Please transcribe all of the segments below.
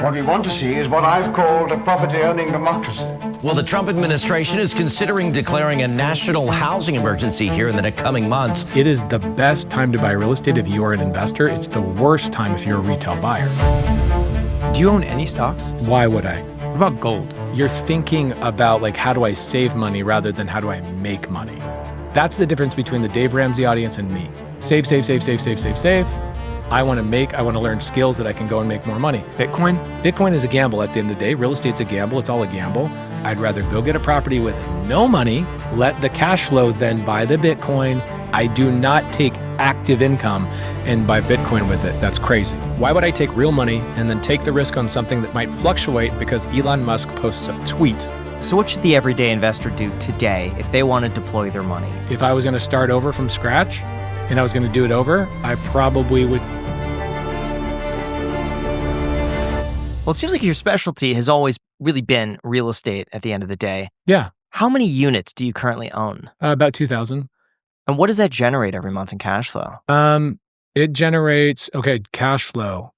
What we want to see is what I've called a property-owning democracy. Well, the Trump administration is considering declaring a national housing emergency here in the coming months. It is the best time to buy real estate if you are an investor. It's the worst time if you're a retail buyer. Do you own any stocks? Why would I? What about gold? You're thinking about like, how do I save money rather than how do I make money? That's the difference between the Dave Ramsey audience and me. Save, save, save, save, save, save, save. I want to learn skills that I can go and make more money. Bitcoin? Bitcoin is a gamble at the end of the day. Real estate's a gamble. It's all a gamble. I'd rather go get a property with no money, let the cash flow, then buy the Bitcoin. I do not take active income and buy Bitcoin with it. That's crazy. Why would I take real money and then take the risk on something that might fluctuate because Elon Musk posts a tweet? So what should the everyday investor do today if they want to deploy their money? If I was going to start over from scratch and I was going to do it over, I probably would. Well, it seems like your specialty has always really been real estate at the end of the day. Yeah. How many units do you currently own? About 2,000. And what does that generate every month in cash flow? It generates, cash flow.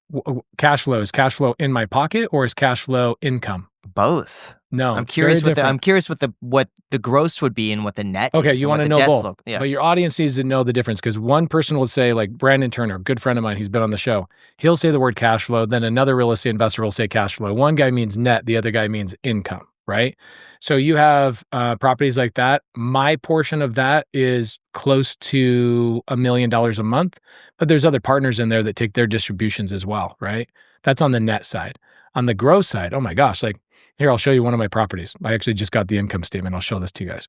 Cash flow, is cash flow in my pocket or is cash flow income? Both. No, I'm curious what the gross would be and what the net is. Okay, you want to know both. Yeah. But your audience needs to know the difference because one person will say, like Brandon Turner, good friend of mine, he's been on the show. He'll say the word cash flow, then another real estate investor will say cash flow. One guy means net, the other guy means income, right? So you have properties like that. My portion of that is close to $1 million a month, but there's other partners in there that take their distributions as well, right? That's on the net side. On the gross side, oh my gosh, like here, I'll show you one of my properties. I actually just got the income statement. I'll show this to you guys.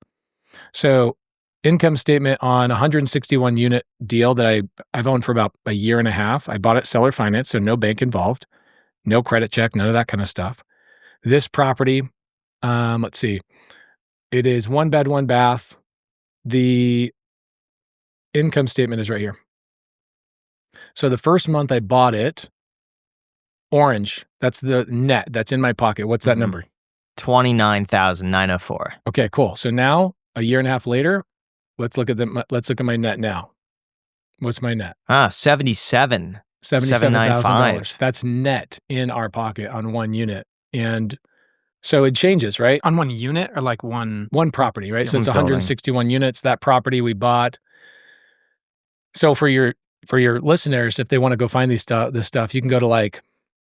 So income statement on a 161 unit deal that I've owned for about a year and a half. I bought it seller finance, so no bank involved, no credit check, none of that kind of stuff. This property, let's see, it is 1 bed, 1 bath. The income statement is right here. So the first month I bought it, orange, that's the net that's in my pocket. What's that number? $29,904. Okay, cool. So now a year and a half later, let's look at my net now. What's my net? $77,000. That's net in our pocket on one unit. And so it changes, right? On one unit or like one property, right? Yeah, so it's 161 units. That property we bought. So for your listeners, if they want to go find this stuff, you can go to like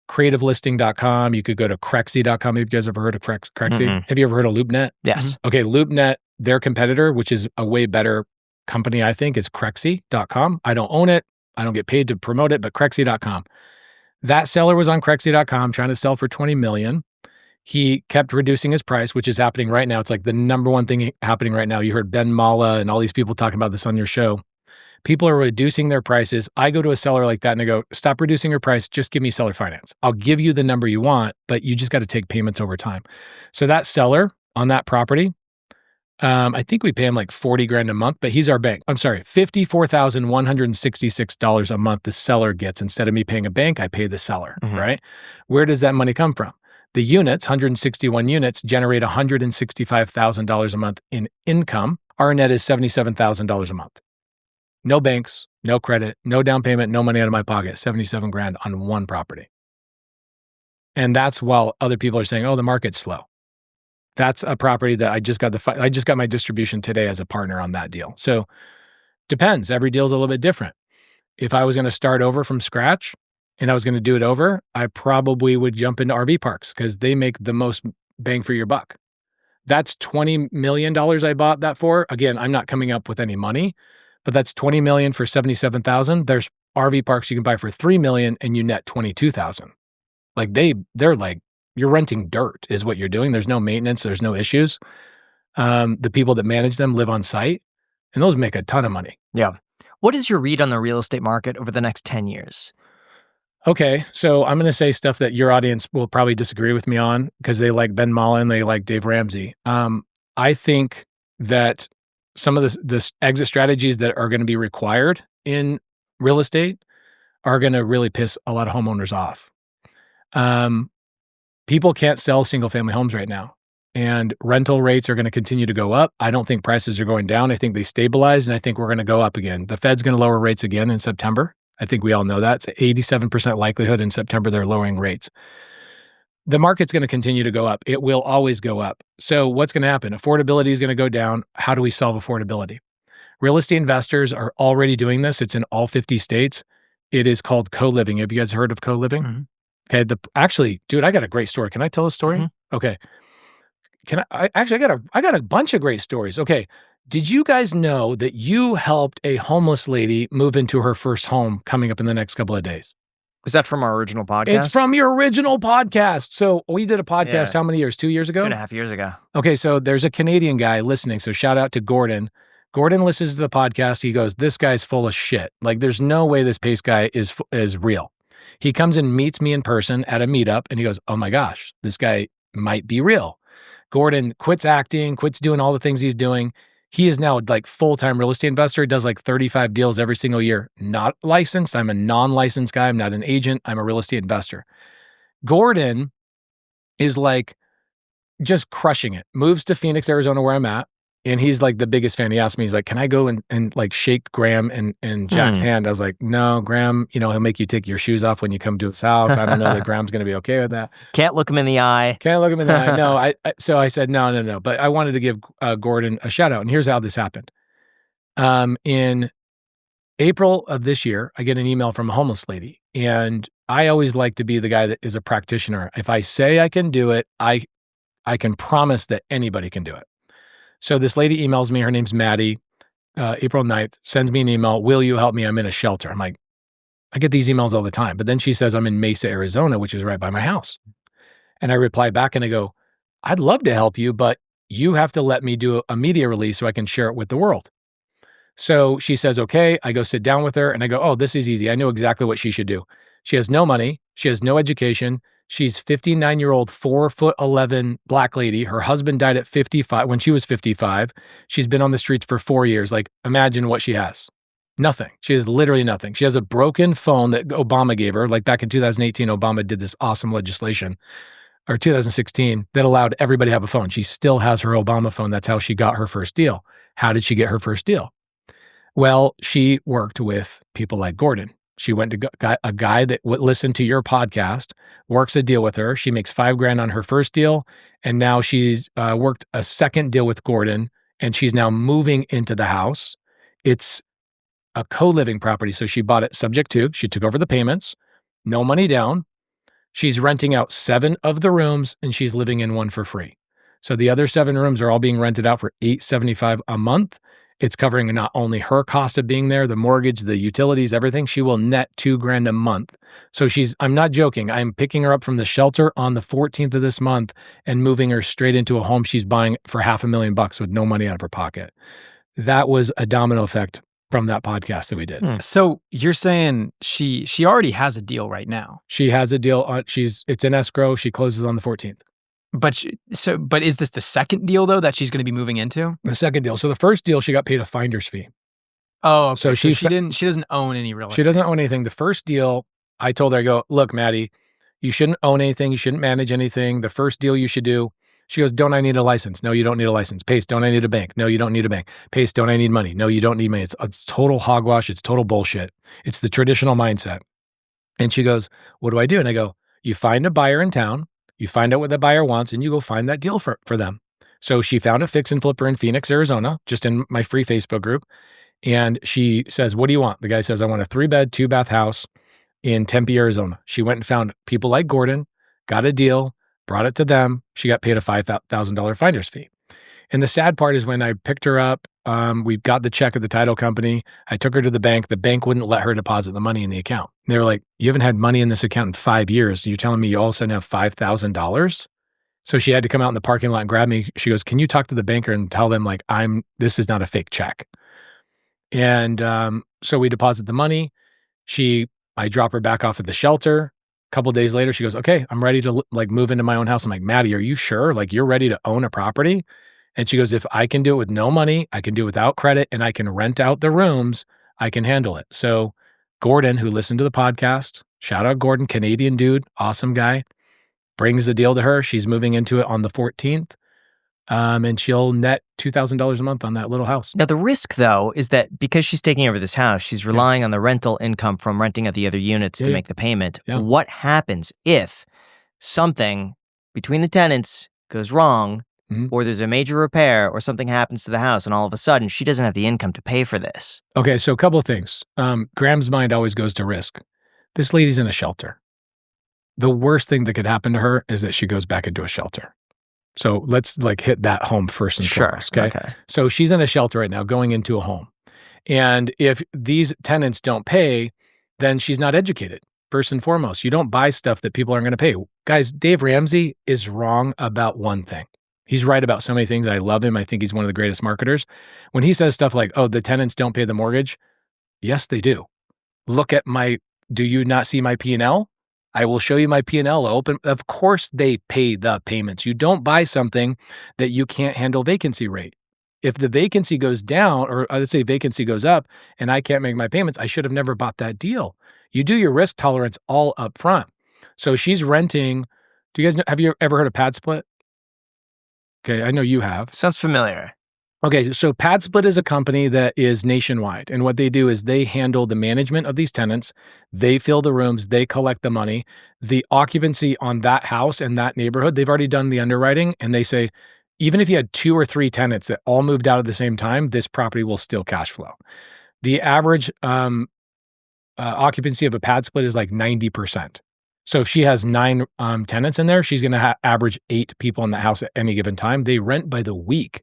creativelisting.com. You could go to Crexy.com. Have you guys ever heard of Crexy? Mm-mm. Have you ever heard of LoopNet? Yes. Okay, LoopNet, their competitor, which is a way better company, I think, is Crexy.com. I don't own it. I don't get paid to promote it, but Crexy.com. That seller was on Crexy.com trying to sell for $20 million. He kept reducing his price, which is happening right now. It's like the number one thing happening right now. You heard Ben Mala and all these people talking about this on your show. People are reducing their prices. I go to a seller like that and I go, stop reducing your price. Just give me seller finance. I'll give you the number you want, but you just got to take payments over time. So that seller on that property, I think we pay him like $40,000 a month, but he's our bank. I'm sorry, $54,166 a month the seller gets. Instead of me paying a bank, I pay the seller, right? Where does that money come from? The units, 161 units, generate $165,000 a month in income. Our net is $77,000 a month. No banks, no credit, no down payment, no money out of my pocket, $77,000 on one property. And that's while other people are saying, oh, the market's slow. That's a property that I just got my distribution today as a partner on that deal. So depends. Every deal is a little bit different. If I was going to start over from scratch and I was going to do it over, I probably would jump into RV parks because they make the most bang for your buck. That's $20 million I bought that for. Again, I'm not coming up with any money, but that's $20 million for $77,000. There's RV parks you can buy for $3 million and you net $22,000. Like they're like, you're renting dirt is what you're doing. There's no maintenance. There's no issues. The people that manage them live on site and those make a ton of money. Yeah. What is your read on the real estate market over the next 10 years? Okay. So I'm going to say stuff that your audience will probably disagree with me on because they like Ben Mala and they like Dave Ramsey. I think that some of the exit strategies that are going to be required in real estate are going to really piss a lot of homeowners off. People can't sell single family homes right now and rental rates are going to continue to go up. I don't think prices are going down. I think they stabilize and I think we're going to go up again. The Fed's going to lower rates again in September. I think we all know that. It's an 87% likelihood in September they're lowering rates. the market's going to continue to go up. It will always go up. So what's going to happen? Affordability is going to go down. How do we solve affordability? Real estate investors are already doing this. It's in all 50 states. It is called co-living. Have you guys heard of co-living? Mm-hmm. Okay. Actually, dude, I got a great story. Can I tell a story? Mm-hmm. Okay. I got a bunch of great stories. Okay. Did you guys know that you helped a homeless lady move into her first home coming up in the next couple of days? Was that from our original podcast? It's from your original podcast. So we did a podcast how many years? 2 years ago? 2.5 years ago. Okay, so there's a Canadian guy listening. So shout out to Gordon. Gordon listens to the podcast. He goes, this guy's full of shit. Like there's no way this Pace guy is real. He comes and meets me in person at a meetup and he goes, oh my gosh, this guy might be real. Gordon quits acting, quits doing all the things he's doing. He is now like full-time real estate investor, does like 35 deals every single year. Not licensed. I'm a non-licensed guy. I'm not an agent. I'm a real estate investor. Gordon is like just crushing it. Moves to Phoenix, Arizona, where I'm at. And he's like the biggest fan. He asked me, he's like, can I go and like shake Graham and Jack's hand? I was like, no, Graham, he'll make you take your shoes off when you come to his house. I don't know that Graham's going to be okay with that. Can't look him in the eye. Can't look him in the eye. No, so I said, no. But I wanted to give Gordon a shout out. And here's how this happened. In April of this year, I get an email from a homeless lady. And I always like to be the guy that is a practitioner. If I say I can do it, I can promise that anybody can do it. So this lady emails me, her name's Maddie, April 9th, sends me an email, will you help me? I'm in a shelter. I'm like, I get these emails all the time. But then she says, I'm in Mesa, Arizona, which is right by my house. And I reply back and I go, I'd love to help you, but you have to let me do a media release so I can share it with the world. So she says, okay. I go sit down with her and I go, oh, this is easy. I know exactly what she should do. She has no money. She has no education. She's 59-year-old, 4'11" black lady. Her husband died at 55 when she was 55. She's been on the streets for 4 years. Like, imagine what she has. Nothing. She has literally nothing. She has a broken phone that Obama gave her. Like back in 2018, Obama did this awesome legislation, or 2016, that allowed everybody to have a phone. She still has her Obama phone. That's how she got her first deal. How did she get her first deal? Well, she worked with people like Gordon. She went to a guy that would listen to your podcast, works a deal with her. She makes $5,000 on her first deal. And now she's worked a second deal with Gordon and she's now moving into the house. It's a co-living property. So she bought it subject to, she took over the payments, no money down. She's renting out 7 of the rooms and she's living in one for free. So the other 7 rooms are all being rented out for $875 a month. It's covering not only her cost of being there, the mortgage, the utilities, everything. She will net $2,000 a month. So I'm not joking. I'm picking her up from the shelter on the 14th of this month and moving her straight into a home she's buying for $500,000 with no money out of her pocket. That was a domino effect from that podcast that we did. So you're saying she already has a deal right now? She has a deal. It's in escrow. She closes on the 14th. But is this the second deal though that she's going to be moving into? The second deal. So the first deal, she got paid a finder's fee. Oh, okay. So she doesn't own any real estate. She doesn't own anything. The first deal, I told her, I go, look, Maddie, you shouldn't own anything. You shouldn't manage anything. The first deal you should do. She goes, don't I need a license? No, you don't need a license. Pace, don't I need a bank? No, you don't need a bank. Pace, don't I need money? No, you don't need money. It's total hogwash. It's total bullshit. It's the traditional mindset. And she goes, what do I do? And I go, you find a buyer in town. You find out what the buyer wants and you go find that deal for them. So she found a fix and flipper in Phoenix, Arizona, just in my free Facebook group. And she says, what do you want? The guy says, I want a 3-bed, 2-bath house in Tempe, Arizona. She went and found people like Gordon, got a deal, brought it to them. She got paid a $5,000 finder's fee. And the sad part is when I picked her up, we got the check at the title company. I took her to the bank. The bank wouldn't let her deposit the money in the account. They were like, you haven't had money in this account in 5 years. You're telling me you all of a sudden have $5,000? So she had to come out in the parking lot and grab me. She goes, can you talk to the banker and tell them like, this is not a fake check. And so we deposit the money. I drop her back off at the shelter. A couple of days later, she goes, okay, I'm ready to like move into my own house. I'm like, Maddie, are you sure? Like you're ready to own a property? And she goes, if I can do it with no money, I can do it without credit, and I can rent out the rooms, I can handle it. So Gordon, who listened to the podcast, shout out Gordon, Canadian dude, awesome guy, brings the deal to her. She's moving into it on the 14th. And she'll net $2,000 a month on that little house. Now, the risk, though, is that because she's taking over this house, she's relying on the rental income from renting out the other units to make the payment. Yeah. What happens if something between the tenants goes wrong, Mhm. or there's a major repair, or something happens to the house, and all of a sudden she doesn't have the income to pay for this. Okay, so a couple of things. Graham's mind always goes to risk. This lady's in a shelter. The worst thing that could happen to her is that she goes back into a shelter. So let's hit that home first and foremost. Okay. So she's in a shelter right now, going into a home. And if these tenants don't pay, then she's not educated. First and foremost, you don't buy stuff that people aren't going to pay. Guys, Dave Ramsey is wrong about one thing. He's right about so many things. I love him. I think he's one of the greatest marketers. When he says stuff like, oh, the tenants don't pay the mortgage. Yes, they do. Look at do you not see my P&L? I will show you my P&L open. Of course they pay the payments. You don't buy something that you can't handle vacancy rate. If the vacancy goes down, or let's say vacancy goes up and I can't make my payments, I should have never bought that deal. You do your risk tolerance all up front. So she's renting. Do you guys know, have you ever heard of pad split? Okay, I know you have. Sounds familiar. Okay, so Pad Split is a company that is nationwide. And what they do is they handle the management of these tenants. They fill the rooms. They collect the money. The occupancy on that house and that neighborhood, they've already done the underwriting. And they say, even if you had 2 or 3 tenants that all moved out at the same time, this property will still cash flow. The average occupancy of a Pad Split is like 90%. So if she has 9 tenants in there, she's going to average 8 people in the house at any given time. They rent by the week.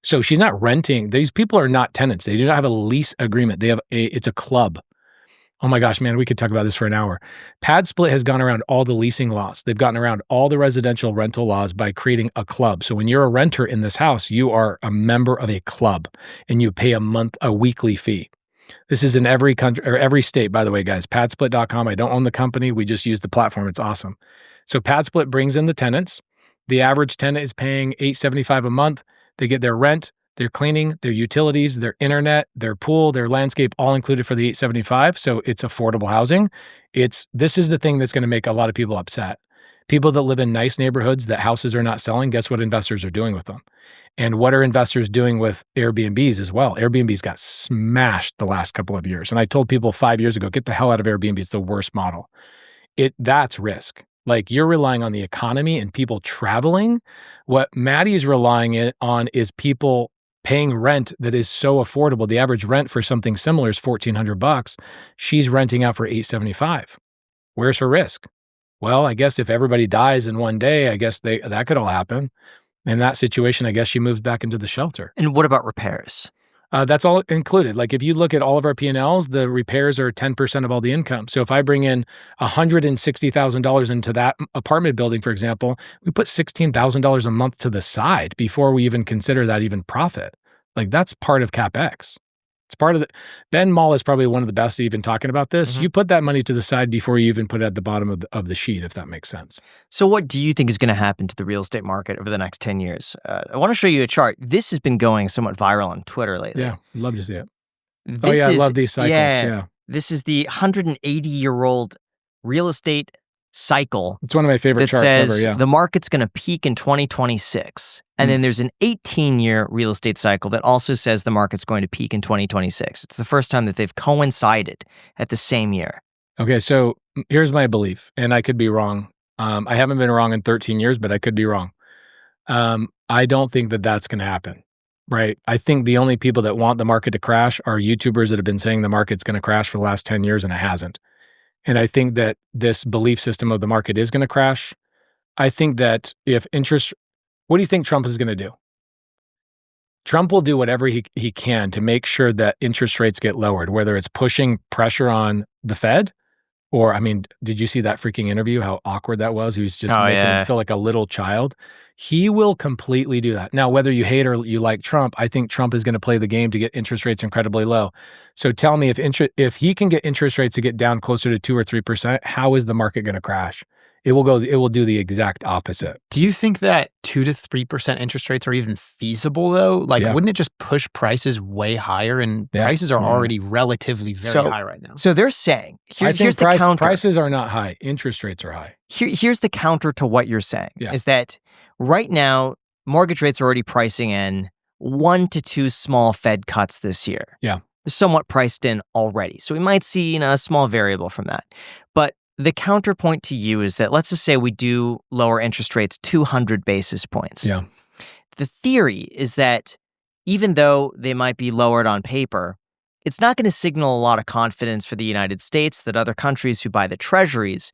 So she's not renting. These people are not tenants. They do not have a lease agreement. It's a club. Oh my gosh, man, we could talk about this for an hour. Pad Split has gone around all the leasing laws. They've gotten around all the residential rental laws by creating a club. So when you're a renter in this house, you are a member of a club and you pay a weekly fee. This is in every country or every state, by the way, guys. Padsplit.com. I don't own the company. We just use the platform. It's awesome. So Pad Split brings in the tenants. The average tenant is paying $875 a month. They get their rent, their cleaning, their utilities, their internet, their pool, their landscape, all included for the $875. So it's affordable housing. This is the thing that's going to make a lot of people upset. People that live in nice neighborhoods that houses are not selling, guess what investors are doing with them? And what are investors doing with Airbnbs as well? Airbnbs got smashed the last couple of years. And I told people 5 years ago, get the hell out of Airbnb. It's the worst model. That's risk. Like you're relying on the economy and people traveling. What Maddie's relying on is people paying rent that is so affordable. The average rent for something similar is $1,400. She's renting out for $875. Where's her risk? Well, I guess if everybody dies in one day, I guess that could all happen. In that situation, I guess she moves back into the shelter. And what about repairs? That's all included. Like if you look at all of our P&Ls, the repairs are 10% of all the income. So if I bring in $160,000 into that apartment building, for example, we put $16,000 a month to the side before we even consider that even profit. Like that's part of CapEx. It's part of the, Ben Mall is probably one of the best at even talking about this. Mm-hmm. You put that money to the side before you even put it at the bottom of the sheet, if that makes sense. So what do you think is going to happen to the real estate market over the next 10 years? I want to show you a chart. This has been going somewhat viral on Twitter lately. Yeah, I'd love to see it. I love these cycles. Yeah. This is the 180-year-old real estate cycle. It's one of my favorite charts ever, yeah. The market's going to peak in 2026. And then there's an 18-year real estate cycle that also says the market's going to peak in 2026. It's the first time that they've coincided at the same year. Okay, so here's my belief, and I could be wrong. I haven't been wrong in 13 years, but I could be wrong. I don't think that that's going to happen, right? I think the only people that want the market to crash are YouTubers that have been saying the market's going to crash for the last 10 years, and it hasn't. And I think that this belief system of the market is going to crash. I think that what do you think Trump is going to do? Trump will do whatever he can to make sure that interest rates get lowered, whether it's pushing pressure on the Fed or, I mean, did you see that freaking interview, how awkward that was? He was just making him feel like a little child. He will completely do that. Now, whether you hate or you like Trump, I think Trump is going to play the game to get interest rates incredibly low. So tell me, if he can get interest rates to get down closer to 2 or 3%, how is the market going to crash? It will do the exact opposite. Do you think that 2 to 3% interest rates are even feasible though? Like, wouldn't it just push prices way higher? And prices are already relatively very high right now. So they're saying, here's the counter. Prices are not high. Interest rates are high. Here's the counter to what you're saying, is that right now, mortgage rates are already pricing in 1 to 2 small Fed cuts this year. Yeah. They're somewhat priced in already. So we might see a small variable from that. But the counterpoint to you is that let's just say we do lower interest rates 200 basis points. Yeah. The theory is that even though they might be lowered on paper, it's not going to signal a lot of confidence for the United States that other countries who buy the treasuries,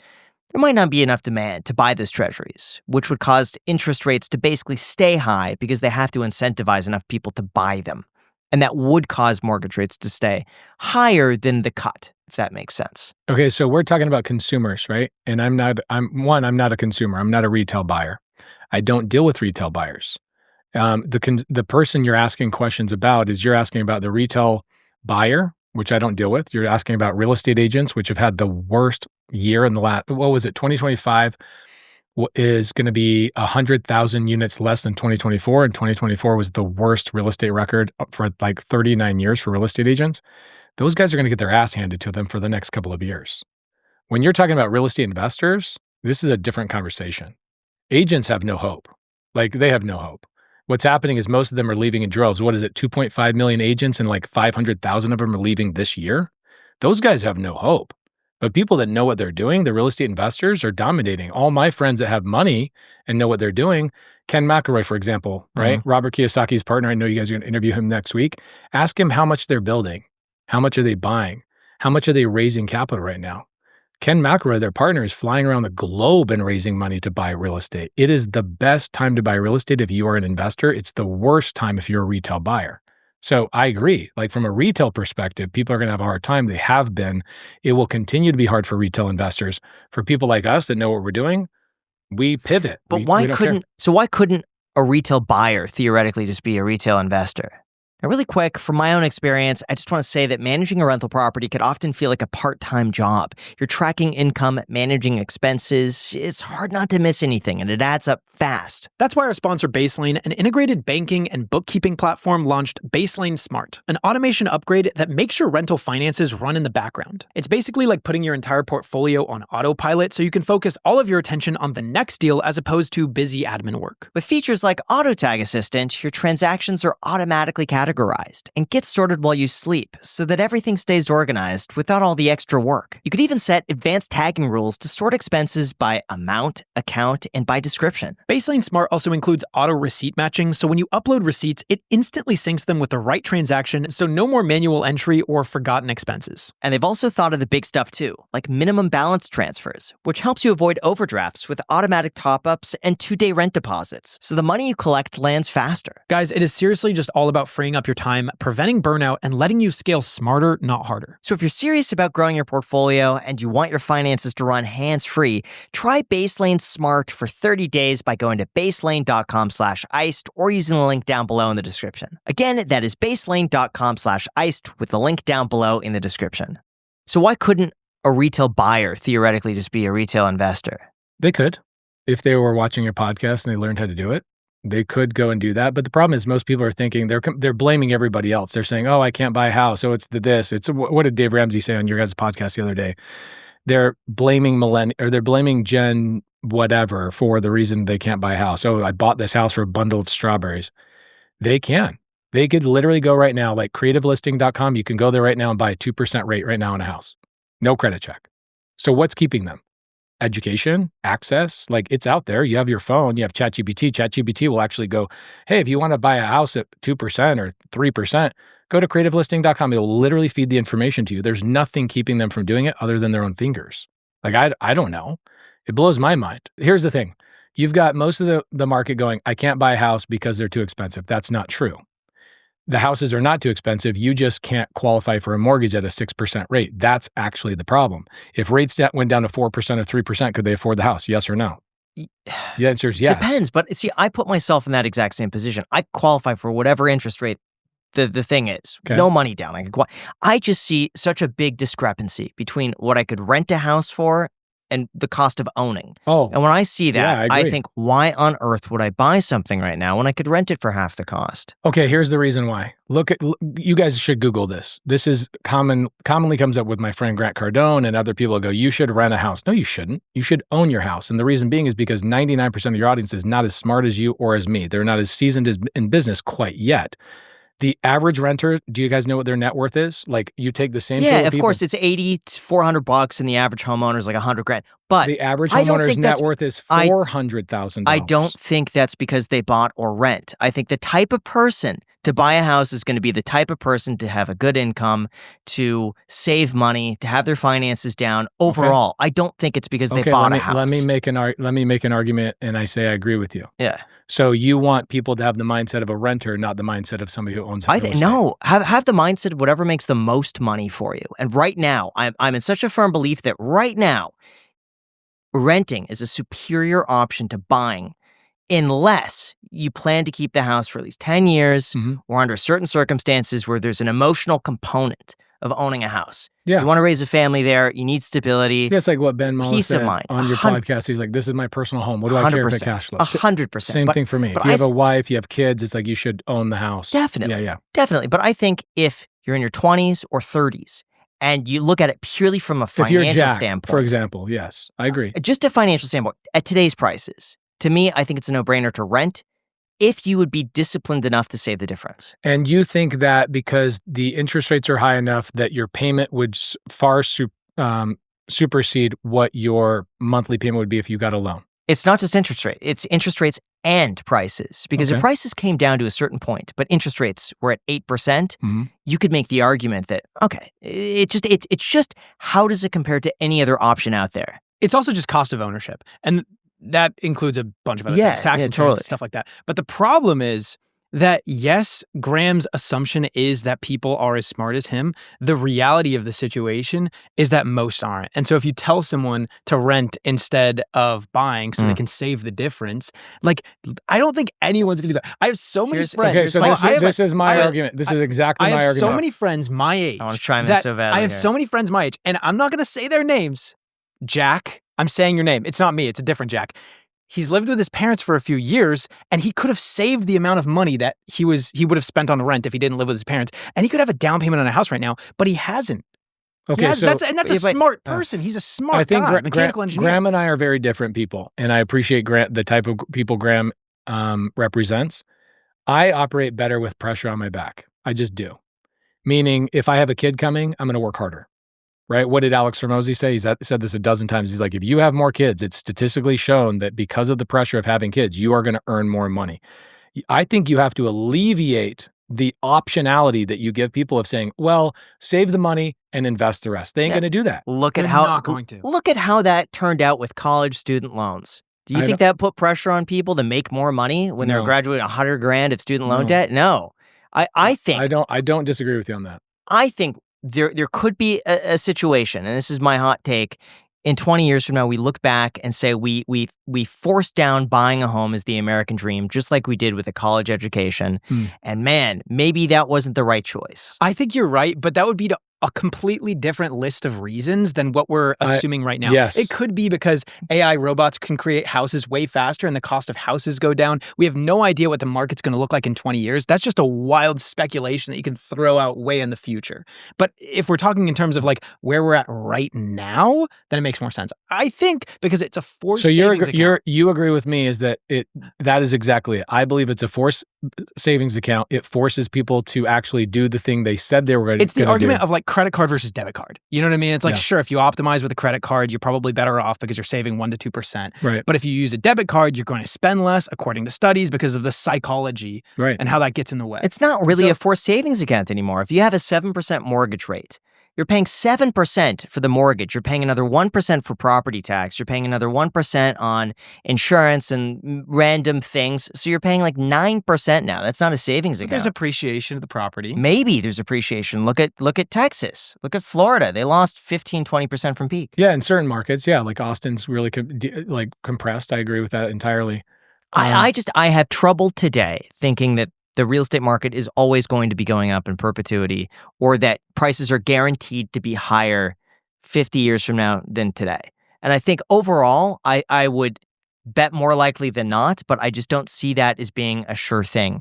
there might not be enough demand to buy those treasuries, which would cause interest rates to basically stay high because they have to incentivize enough people to buy them. And that would cause mortgage rates to stay higher than the cut, if that makes sense. Okay, so we're talking about consumers, right? And I'm not a consumer. I'm not a retail buyer. I don't deal with retail buyers. The person you're asking questions about is you're asking about the retail buyer, which I don't deal with. You're asking about real estate agents, which have had the worst year in the last, 2025 is going to be 100,000 units less than 2024. And 2024 was the worst real estate record for like 39 years for real estate agents. Those guys are going to get their ass handed to them for the next couple of years. When you're talking about real estate investors, this is a different conversation. Agents have no hope. Like they have no hope. What's happening is most of them are leaving in droves. What is it? 2.5 million agents and like 500,000 of them are leaving this year. Those guys have no hope. But people that know what they're doing, the real estate investors, are dominating. All my friends that have money and know what they're doing, Ken McElroy, for example, right? Robert Kiyosaki's partner. I know you guys are going to interview him next week. Ask him how much they're building. How much are they buying? How much are they raising capital right now? Ken McElroy, their partner, is flying around the globe and raising money to buy real estate. It is the best time to buy real estate if you are an investor. It's the worst time if you're a retail buyer. So I agree. Like from a retail perspective, people are going to have a hard time. They have been. It will continue to be hard for retail investors. For people like us that know what we're doing, we pivot. But why couldn't a retail buyer theoretically just be a retail investor? Now, really quick, from my own experience, I just want to say that managing a rental property could often feel like a part-time job. You're tracking income, managing expenses. It's hard not to miss anything, and it adds up fast. That's why our sponsor Baselane, an integrated banking and bookkeeping platform, launched Baselane Smart, an automation upgrade that makes your rental finances run in the background. It's basically like putting your entire portfolio on autopilot so you can focus all of your attention on the next deal as opposed to busy admin work. With features like Auto Tag Assistant, your transactions are automatically categorized and get sorted while you sleep so that everything stays organized without all the extra work. You could even set advanced tagging rules to sort expenses by amount, account, and by description. Baselane Smart also includes auto receipt matching, so when you upload receipts, it instantly syncs them with the right transaction, so no more manual entry or forgotten expenses. And they've also thought of the big stuff too, like minimum balance transfers, which helps you avoid overdrafts with automatic top-ups and 2-day rent deposits, so the money you collect lands faster. Guys, it is seriously just all about freeing up your time, preventing burnout, and letting you scale smarter, not harder. So if you're serious about growing your portfolio and you want your finances to run hands-free, try Baselane Smart for 30 days by going to baselane.com/iced or using the link down below in the description. Again, that is baselane.com/iced with the link down below in the description. So why couldn't a retail buyer theoretically just be a retail investor? They could. If they were watching your podcast and they learned how to do it, they could go and do that. But the problem is most people are thinking they're blaming everybody else. They're saying, oh, I can't buy a house. Oh, it's this. It's what did Dave Ramsey say on your guys' podcast the other day? They're blaming they're blaming Gen whatever for the reason they can't buy a house. Oh, I bought this house for a bundle of strawberries. They can. They could literally go right now, like creativelisting.com. You can go there right now and buy a 2% rate right now on a house. No credit check. So what's keeping them? Education, access, like it's out there. You have your phone, you have ChatGPT. ChatGPT will actually go, hey, if you want to buy a house at 2% or 3%, go to creativelisting.com. It will literally feed the information to you. There's nothing keeping them from doing it other than their own fingers. Like, I don't know. It blows my mind. Here's the thing. You've got most of the market going, I can't buy a house because they're too expensive. That's not true. The houses are not too expensive. You just can't qualify for a mortgage at a 6% rate. That's actually the problem. If rates went down to 4% or 3%, could they afford the house? Yes or no? The answer is yes. Depends. But see, I put myself in that exact same position. I qualify for whatever interest rate the thing is. Okay. No money down. I just see such a big discrepancy between what I could rent a house for and the cost of owning. Oh. And when I see that, I think, why on earth would I buy something right now when I could rent it for half the cost? Okay, here's the reason why. You guys should Google this. This is commonly comes up with my friend Grant Cardone, and other people go, you should rent a house. No, you shouldn't. You should own your house. And the reason being is because 99% of your audience is not as smart as you or as me. They're not as seasoned in business quite yet. The average renter, do you guys know what their net worth is? Like, you take the same. Yeah, of course, it's $80 to $400, and the average homeowner is like $100,000. But the average I don't homeowner's think net that's- worth is $400,000. I don't think that's because they bought or rent. I think the type of person to buy a house is going to be the type of person to have a good income, to save money, to have their finances down overall. I don't think it's because they bought a house. Let me make an argument, and I say I agree with you. Yeah. So you want people to have the mindset of a renter, not the mindset of somebody who owns. No, have the mindset of whatever makes the most money for you. And right now, I'm in such a firm belief that right now, renting is a superior option to buying, unless you plan to keep the house for at least 10 years or under certain circumstances where there's an emotional component of owning a house. Yeah. You want to raise a family there. You need stability. That's like what Ben Muller Peace said of mind. on your podcast. He's like, this is my personal home. What do I care if it cash flows? 100%. Same thing for me. If you have a wife, you have kids, it's like you should own the house. Definitely. Yeah. Definitely. But I think if you're in your 20s or 30s and you look at it purely from a financial if you're Jack, standpoint. for example, yes, I agree. Just a financial standpoint, at today's prices, to me, I think it's a no-brainer to rent if you would be disciplined enough to save the difference. And you think that because the interest rates are high enough that your payment would far supersede what your monthly payment would be if you got a loan? It's not just interest rate. It's interest rates and prices. Because if prices came down to a certain point, but interest rates were at 8%, you could make the argument that, okay, it's just how does it compare to any other option out there? It's also just cost of ownership. And that includes a bunch of other things, tax insurance, stuff like that. But the problem is that, yes, Graham's assumption is that people are as smart as him. The reality of the situation is that most aren't. And so if you tell someone to rent instead of buying so they can save the difference, like, I don't think anyone's going to do that. I have so many friends. Okay, so this is my argument. This is exactly my argument. I have so many friends my age. I want to chime in so badly. I have so many friends my age, and I'm not going to say their names. Jack, I'm saying your name. It's not me. It's a different Jack. He's lived with his parents for a few years, and he could have saved the amount of money that he would have spent on rent if he didn't live with his parents. And he could have a down payment on a house right now, but he hasn't. Okay, that's a smart person. He's a smart guy, mechanical engineer. Graham and I are very different people, and I appreciate the type of people Graham represents. I operate better with pressure on my back. I just do. Meaning, if I have a kid coming, I'm going to work harder. Right? What did Alex Hormozi say? He's said this a dozen times. He's like, if you have more kids, it's statistically shown that because of the pressure of having kids, you are going to earn more money. I think you have to alleviate the optionality that you give people of saying, well, save the money and invest the rest. They ain't going to do that. Look at how that turned out with college student loans. Do you think that put pressure on people to make more money when they're graduating $100,000 of student loan debt? No. I think I don't disagree with you on that. I think there could be a situation, and this is my hot take. In 20 years from now, we look back and say we forced down buying a home as the American dream, just like we did with a college education. And man, maybe that wasn't the right choice. I think you're right, but that would be a completely different list of reasons than what we're assuming right now. Yes. It could be because AI robots can create houses way faster and the cost of houses go down. We have no idea what the market's going to look like in 20 years. That's just a wild speculation that you can throw out way in the future. But if we're talking in terms of like where we're at right now, then it makes more sense. I think because it's a forced savings account. You agree with me is that that is exactly it. I believe it's a forced savings account. It forces people to actually do the thing they said they were going to do. It's the argument of like credit card versus debit card. You know what I mean? It's like, sure, if you optimize with a credit card, you're probably better off because you're saving 1% to 2%. Right. But if you use a debit card, you're going to spend less according to studies because of the psychology and how that gets in the way. It's not really a forced savings account anymore. If you have a 7% mortgage rate, you're paying 7% for the mortgage. You're paying another 1% for property tax. You're paying another 1% on insurance and random things. So you're paying like 9% now. That's not a savings account. There's appreciation of the property. Maybe there's appreciation. Look at Texas. Look at Florida. They lost 15-20% from peak. Yeah, in certain markets. Yeah, like Austin's really compressed. I agree with that entirely. I have trouble today thinking that the real estate market is always going to be going up in perpetuity, or that prices are guaranteed to be higher 50 years from now than today. And I think overall, I would bet more likely than not, but I just don't see that as being a sure thing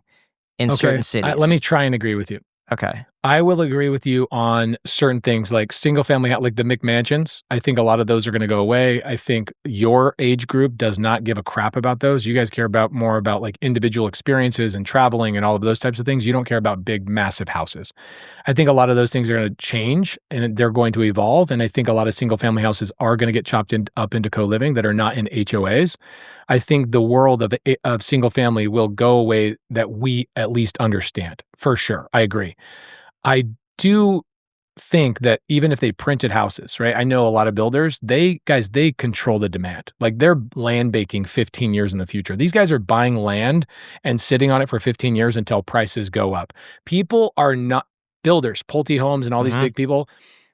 in certain cities. Let me try and agree with you. Okay. I will agree with you on certain things like single family, like the McMansions. I think a lot of those are going to go away. I think your age group does not give a crap about those. You guys care about more about like individual experiences and traveling and all of those types of things. You don't care about big, massive houses. I think a lot of those things are going to change and they're going to evolve. And I think a lot of single family houses are going to get chopped up into co-living that are not in HOAs. I think the world of single family will go away that we at least understand for sure. I agree. I do think that even if they printed houses, right? I know a lot of builders, they control the demand. Like they're land banking 15 years in the future. These guys are buying land and sitting on it for 15 years until prices go up. People are not builders, Pulte Homes and all these big people.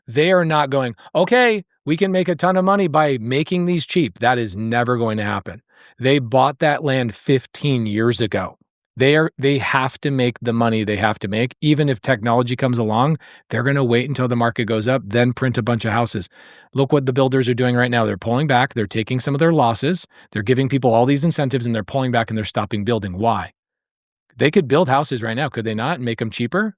They are not going, okay, we can make a ton of money by making these cheap. That is never going to happen. They bought that land 15 years ago. They have to make the money they have to make. Even if technology comes along, they're going to wait until the market goes up, then print a bunch of houses. Look what the builders are doing right now. They're pulling back. They're taking some of their losses. They're giving people all these incentives and they're pulling back and they're stopping building. Why? They could build houses right now, could they not, and make them cheaper?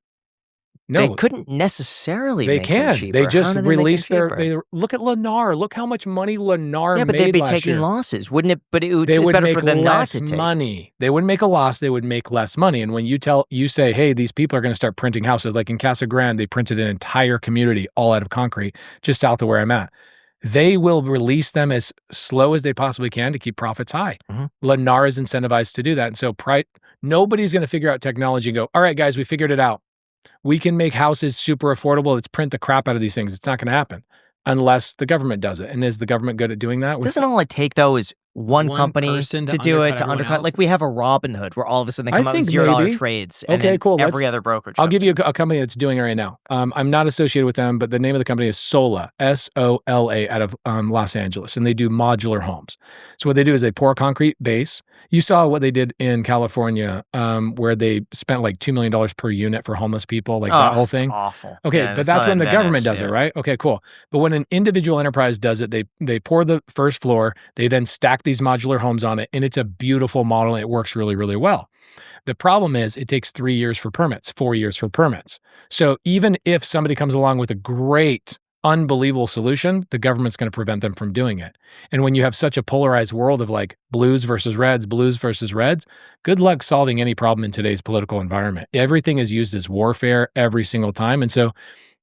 No, they couldn't necessarily. They make them can. cheaper. They just How do they released make them their. cheaper? Look at Lennar. Look how much money Lennar Yeah, but made they'd be last taking year. losses, wouldn't it? But it's They would better make for them not less to take money. They wouldn't make a loss. They would make less money. And when you say, hey, these people are going to start printing houses, like in Casa Grande, they printed an entire community all out of concrete, just south of where I'm at. They will release them as slow as they possibly can to keep profits high. Lennar is incentivized to do that. And so nobody's going to figure out technology and go, all right, guys, we figured it out. We can make houses super affordable. Let's print the crap out of these things. It's not going to happen unless the government does it. And is the government good at doing that? Doesn't all it take, though, is one company person to do it, to everyone undercut? else? Like we have a Robinhood where all of a sudden they come out with think $0 maybe. trades. And Okay, then cool. Every other brokerage. I'll give you a company that's doing it right now. I'm not associated with them, but the name of the company is Sola, SOLA, out of Los Angeles, and they do modular homes. So what they do is they pour concrete base. You saw what they did in California, where they spent like $2 million per unit for homeless people, like that whole thing. Awful. Okay, Yeah, but it's that's not when in the government Venice, does it, right? Okay, cool. But when an individual enterprise does it, they pour the first floor, they then stack these modular homes on it, and it's a beautiful model, and it works really, really well. The problem is it takes 3 years for permits, 4 years for permits. So even if somebody comes along with a great, unbelievable solution, the government's going to prevent them from doing it. And when you have such a polarized world of like blues versus reds, good luck solving any problem in today's political environment. Everything is used as warfare every single time. And so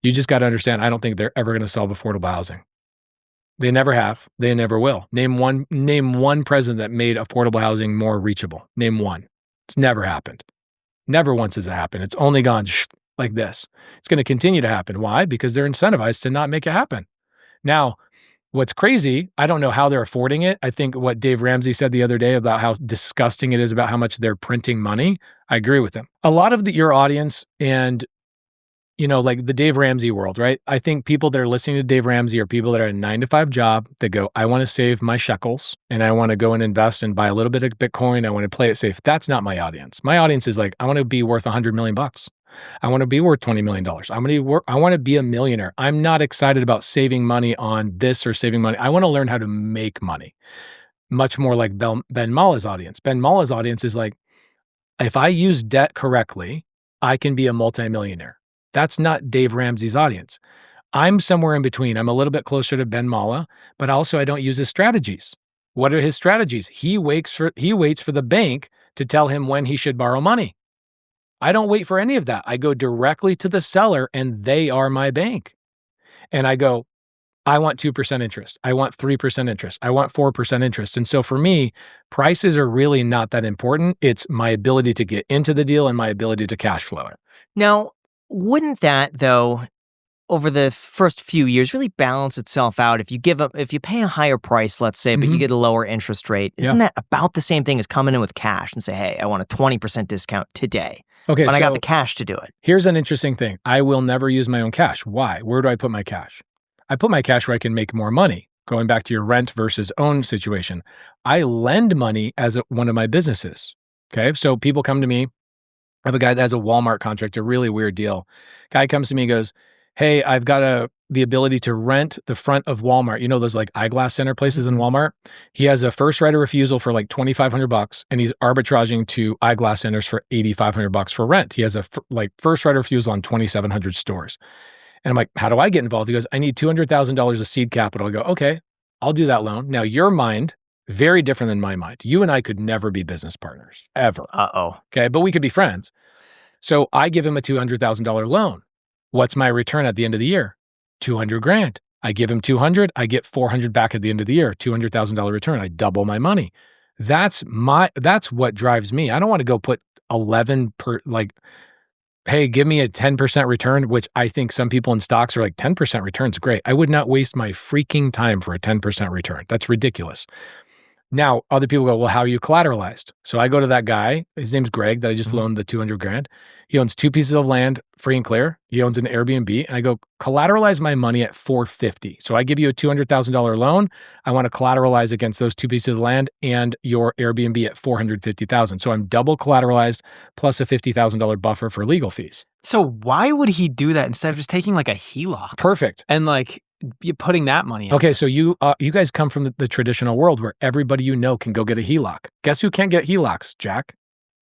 you just got to understand, I don't think they're ever going to solve affordable housing. They never have. They never will. Name one president that made affordable housing more reachable. Name one. It's never happened. Never once has it happened. It's only gone like this. It's going to continue to happen. Why? Because they're incentivized to not make it happen. Now, what's crazy, I don't know how they're affording it. I think what Dave Ramsey said the other day about how disgusting it is about how much they're printing money, I agree with him. A lot of your audience and like the Dave Ramsey world, right? I think people that are listening to Dave Ramsey are people that are in a 9-to-5 job that go, I want to save my shekels and I want to go and invest and buy a little bit of Bitcoin. I want to play it safe. That's not my audience. My audience is like, I want to be worth $100 million. I want to be worth $20 million. I want to be a millionaire. I'm not excited about saving money on this or saving money. I want to learn how to make money. Much more like Ben Malla's audience. Ben Malla's audience is like, if I use debt correctly, I can be a multimillionaire. That's not Dave Ramsey's audience. I'm somewhere in between. I'm a little bit closer to Ben Malla, but also I don't use his strategies. What are his strategies? He waits for the bank to tell him when he should borrow money. I don't wait for any of that. I go directly to the seller and they are my bank. And I go, I want 2% interest. I want 3% interest. I want 4% interest. And so for me, prices are really not that important. It's my ability to get into the deal and my ability to cash flow it. Now, wouldn't that, though, over the first few years really balance itself out? If you pay a higher price, let's say, but you get a lower interest rate, isn't that about the same thing as coming in with cash and say, hey, I want a 20% discount today? Okay, but so I got the cash to do it. Here's an interesting thing. I will never use my own cash. Why? Where do I put my cash? I put my cash where I can make more money. Going back to your rent versus own situation, I lend money as one of my businesses. Okay, so people come to me. I have a guy that has a Walmart contract, a really weird deal. Guy comes to me and goes, hey, I've got the ability to rent the front of Walmart. You know those like eyeglass center places in Walmart? He has a first right of refusal for like $2,500 and he's arbitraging to eyeglass centers for $8,500 for rent. He has a first right of refusal on 2,700 stores. And I'm like, how do I get involved? He goes, I need $200,000 of seed capital. I go, okay, I'll do that loan. Now your mind, very different than my mind. You and I could never be business partners, ever. Uh-oh. Okay, but we could be friends. So I give him a $200,000 loan. What's my return at the end of the year? $200,000. I give him 200, I get 400 back at the end of the year, $200,000 return. I double my money. That's what drives me. I don't want to go put 11 per, like, hey, give me a 10% return, which I think some people in stocks are like 10% return's great. I would not waste my freaking time for a 10% return. That's ridiculous. Now, other people go, well, how are you collateralized? So I go to that guy, his name's Greg, that I just loaned the $200,000. He owns 2 pieces of land, free and clear. He owns an Airbnb. And I go, collateralize my money at $450,000. So I give you a $200,000 loan. I want to collateralize against those 2 pieces of land and your Airbnb at $450,000. So I'm double collateralized plus a $50,000 buffer for legal fees. So why would he do that instead of just taking like a HELOC? Perfect. And like you're putting that money in. Okay, so you guys come from the traditional world where everybody you know can go get a HELOC. Guess who can't get HELOCs, Jack?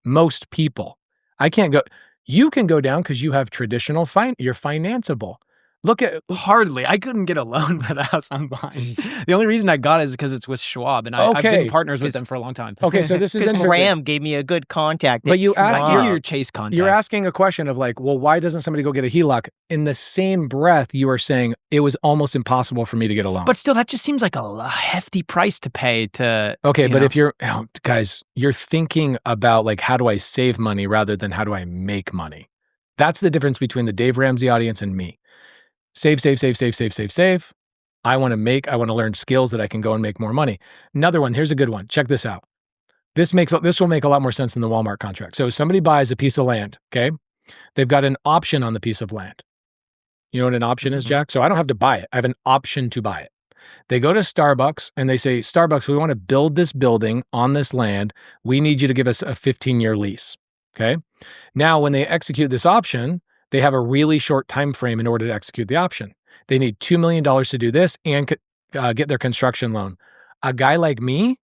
Most people. I can't go. You can go down because you have traditional you're financeable. Look at Hardly. I couldn't get a loan for the house I'm buying. The only reason I got it is because it's with Schwab, and I've been partners with them for a long time. Okay, so this is Because interesting. Graham gave me a good contact. But you asked, I'll give you your Chase contact. You're asking a question of like, well, why doesn't somebody go get a HELOC? In the same breath, you are saying it was almost impossible for me to get a loan. But still, that just seems like a hefty price to pay to. Okay, but if guys, you're thinking about like, how do I save money rather than how do I make money? That's the difference between the Dave Ramsey audience and me. Save. I want to learn skills that I can go and make more money. Another one, here's a good one. Check this out. This will make a lot more sense than the Walmart contract. So somebody buys a piece of land, okay? They've got an option on the piece of land. You know what an option is, Jack? So I don't have to buy it. I have an option to buy it. They go to Starbucks and they say, Starbucks, we want to build this building on this land. We need you to give us a 15-year lease, okay? Now, when they execute this option, they have a really short time frame in order to execute the option. They need $2 million to do this and get their construction loan. A guy like me,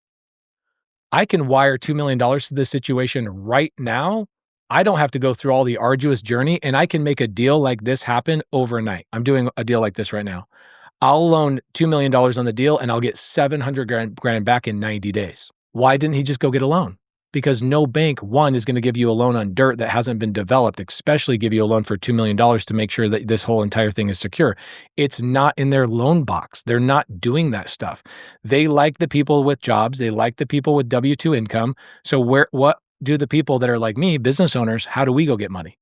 I can wire $2 million to this situation right now. I don't have to go through all the arduous journey, and I can make a deal like this happen overnight. I'm doing a deal like this right now. I'll loan $2 million on the deal, and I'll get $700,000 back in 90 days. Why didn't he just go get a loan? Because no bank, one, is going to give you a loan on dirt that hasn't been developed, especially give you a loan for $2 million to make sure that this whole entire thing is secure. It's not in their loan box. They're not doing that stuff. They like the people with jobs. They like the people with W-2 income. So what do the people that are like me, business owners, how do we go get money?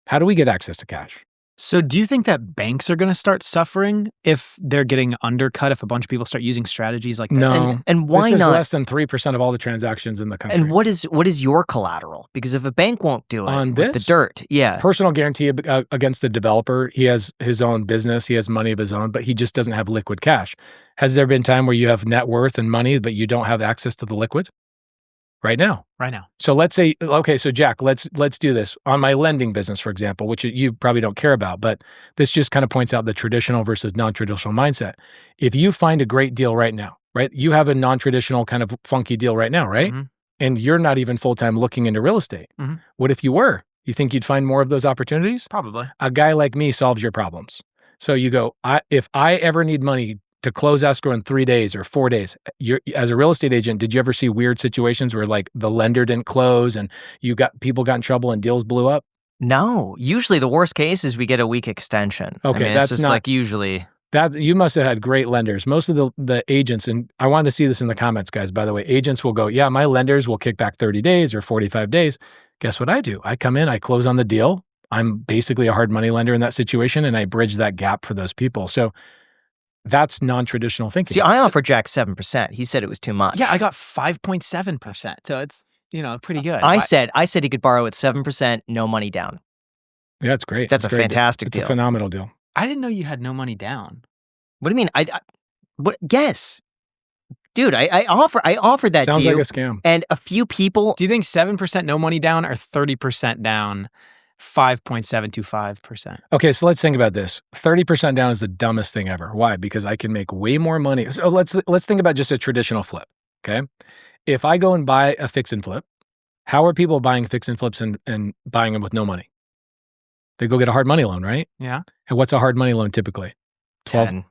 How do we get access to cash? So do you think that banks are going to start suffering if they're getting undercut, if a bunch of people start using strategies like that? No. And why this is not? less than 3% of all the transactions in the country. And what is your collateral? Because if a bank won't do it On with the this? dirt, yeah. Personal guarantee against the developer. He has his own business. He has money of his own, but he just doesn't have liquid cash. Has there been time where you have net worth and money, but you don't have access to the liquid? Right now. So let's say, okay, so Jack, let's do this. On my lending business, for example, which you probably don't care about, but this just kind of points out the traditional versus non-traditional mindset. If you find a great deal right now, right? You have a non-traditional kind of funky deal right now, right? Mm-hmm. And you're not even full-time looking into real estate. Mm-hmm. What if you were? You think you'd find more of those opportunities? Probably. A guy like me solves your problems. So you go, if I ever need money to close escrow in 3 days or 4 days, as a real estate agent, did you ever see weird situations where like the lender didn't close and people got in trouble and deals blew up? No. Usually the worst case is we get a week extension. Okay, that's just not like usually. That you must have had great lenders. Most of the agents, and I wanted to see this in the comments, guys, by the way, agents will go, yeah, my lenders will kick back 30 days or 45 days. Guess what I do? I come in, I close on the deal. I'm basically a hard money lender in that situation, and I bridge that gap for those people. So that's non-traditional thinking. See, I offered Jack 7%. He said it was too much. Yeah, I got 5.7%. So it's, pretty good. I said he could borrow at 7%, no money down. Yeah, that's great. That's a fantastic deal. It's a phenomenal deal. I didn't know you had no money down. What do you mean? Yes. Dude, I offered that to you. Sounds like a scam. And a few people. Do you think 7% no money down or 30% down 5.725%. Okay, so let's think about this. 30% down is the dumbest thing ever. Why? Because I can make way more money. So let's think about just a traditional flip, okay? If I go and buy a fix and flip, how are people buying fix and flips and buying them with no money? They go get a hard money loan, right? Yeah. And what's a hard money loan typically? 10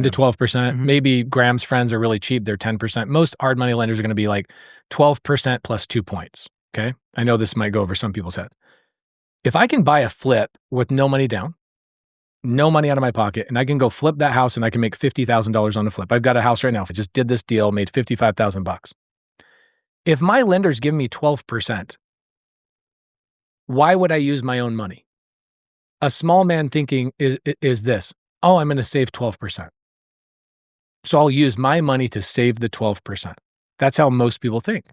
to 12%. Mhm. Maybe Graham's friends are really cheap. They're 10%. Most hard money lenders are going to be like 12% plus 2 points. Okay. I know this might go over some people's heads. If I can buy a flip with no money down, no money out of my pocket, and I can go flip that house and I can make $50,000 on the flip. I've got a house right now. If I just did this deal, made $55,000. If my lenders give me 12%, why would I use my own money? A small man thinking is this, oh, I'm going to save 12%. So I'll use my money to save the 12%. That's how most people think.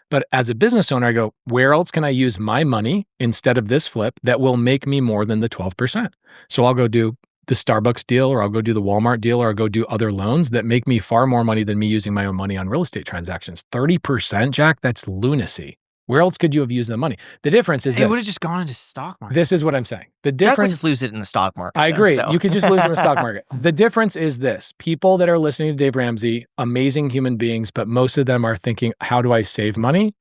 But as a business owner, I go, where else can I use my money instead of this flip that will make me more than the 12%? So I'll go do the Starbucks deal, or I'll go do the Walmart deal, or I'll go do other loans that make me far more money than me using my own money on real estate transactions. 30%, Jack, that's lunacy. Where else could you have used the money? The difference is It would have just gone into stock market. This is what I'm saying. The Jack would difference. just lose it in the stock market. I agree. So. You could just lose in the stock market. The difference is this. People that are listening to Dave Ramsey, amazing human beings, but most of them are thinking, how do I save money?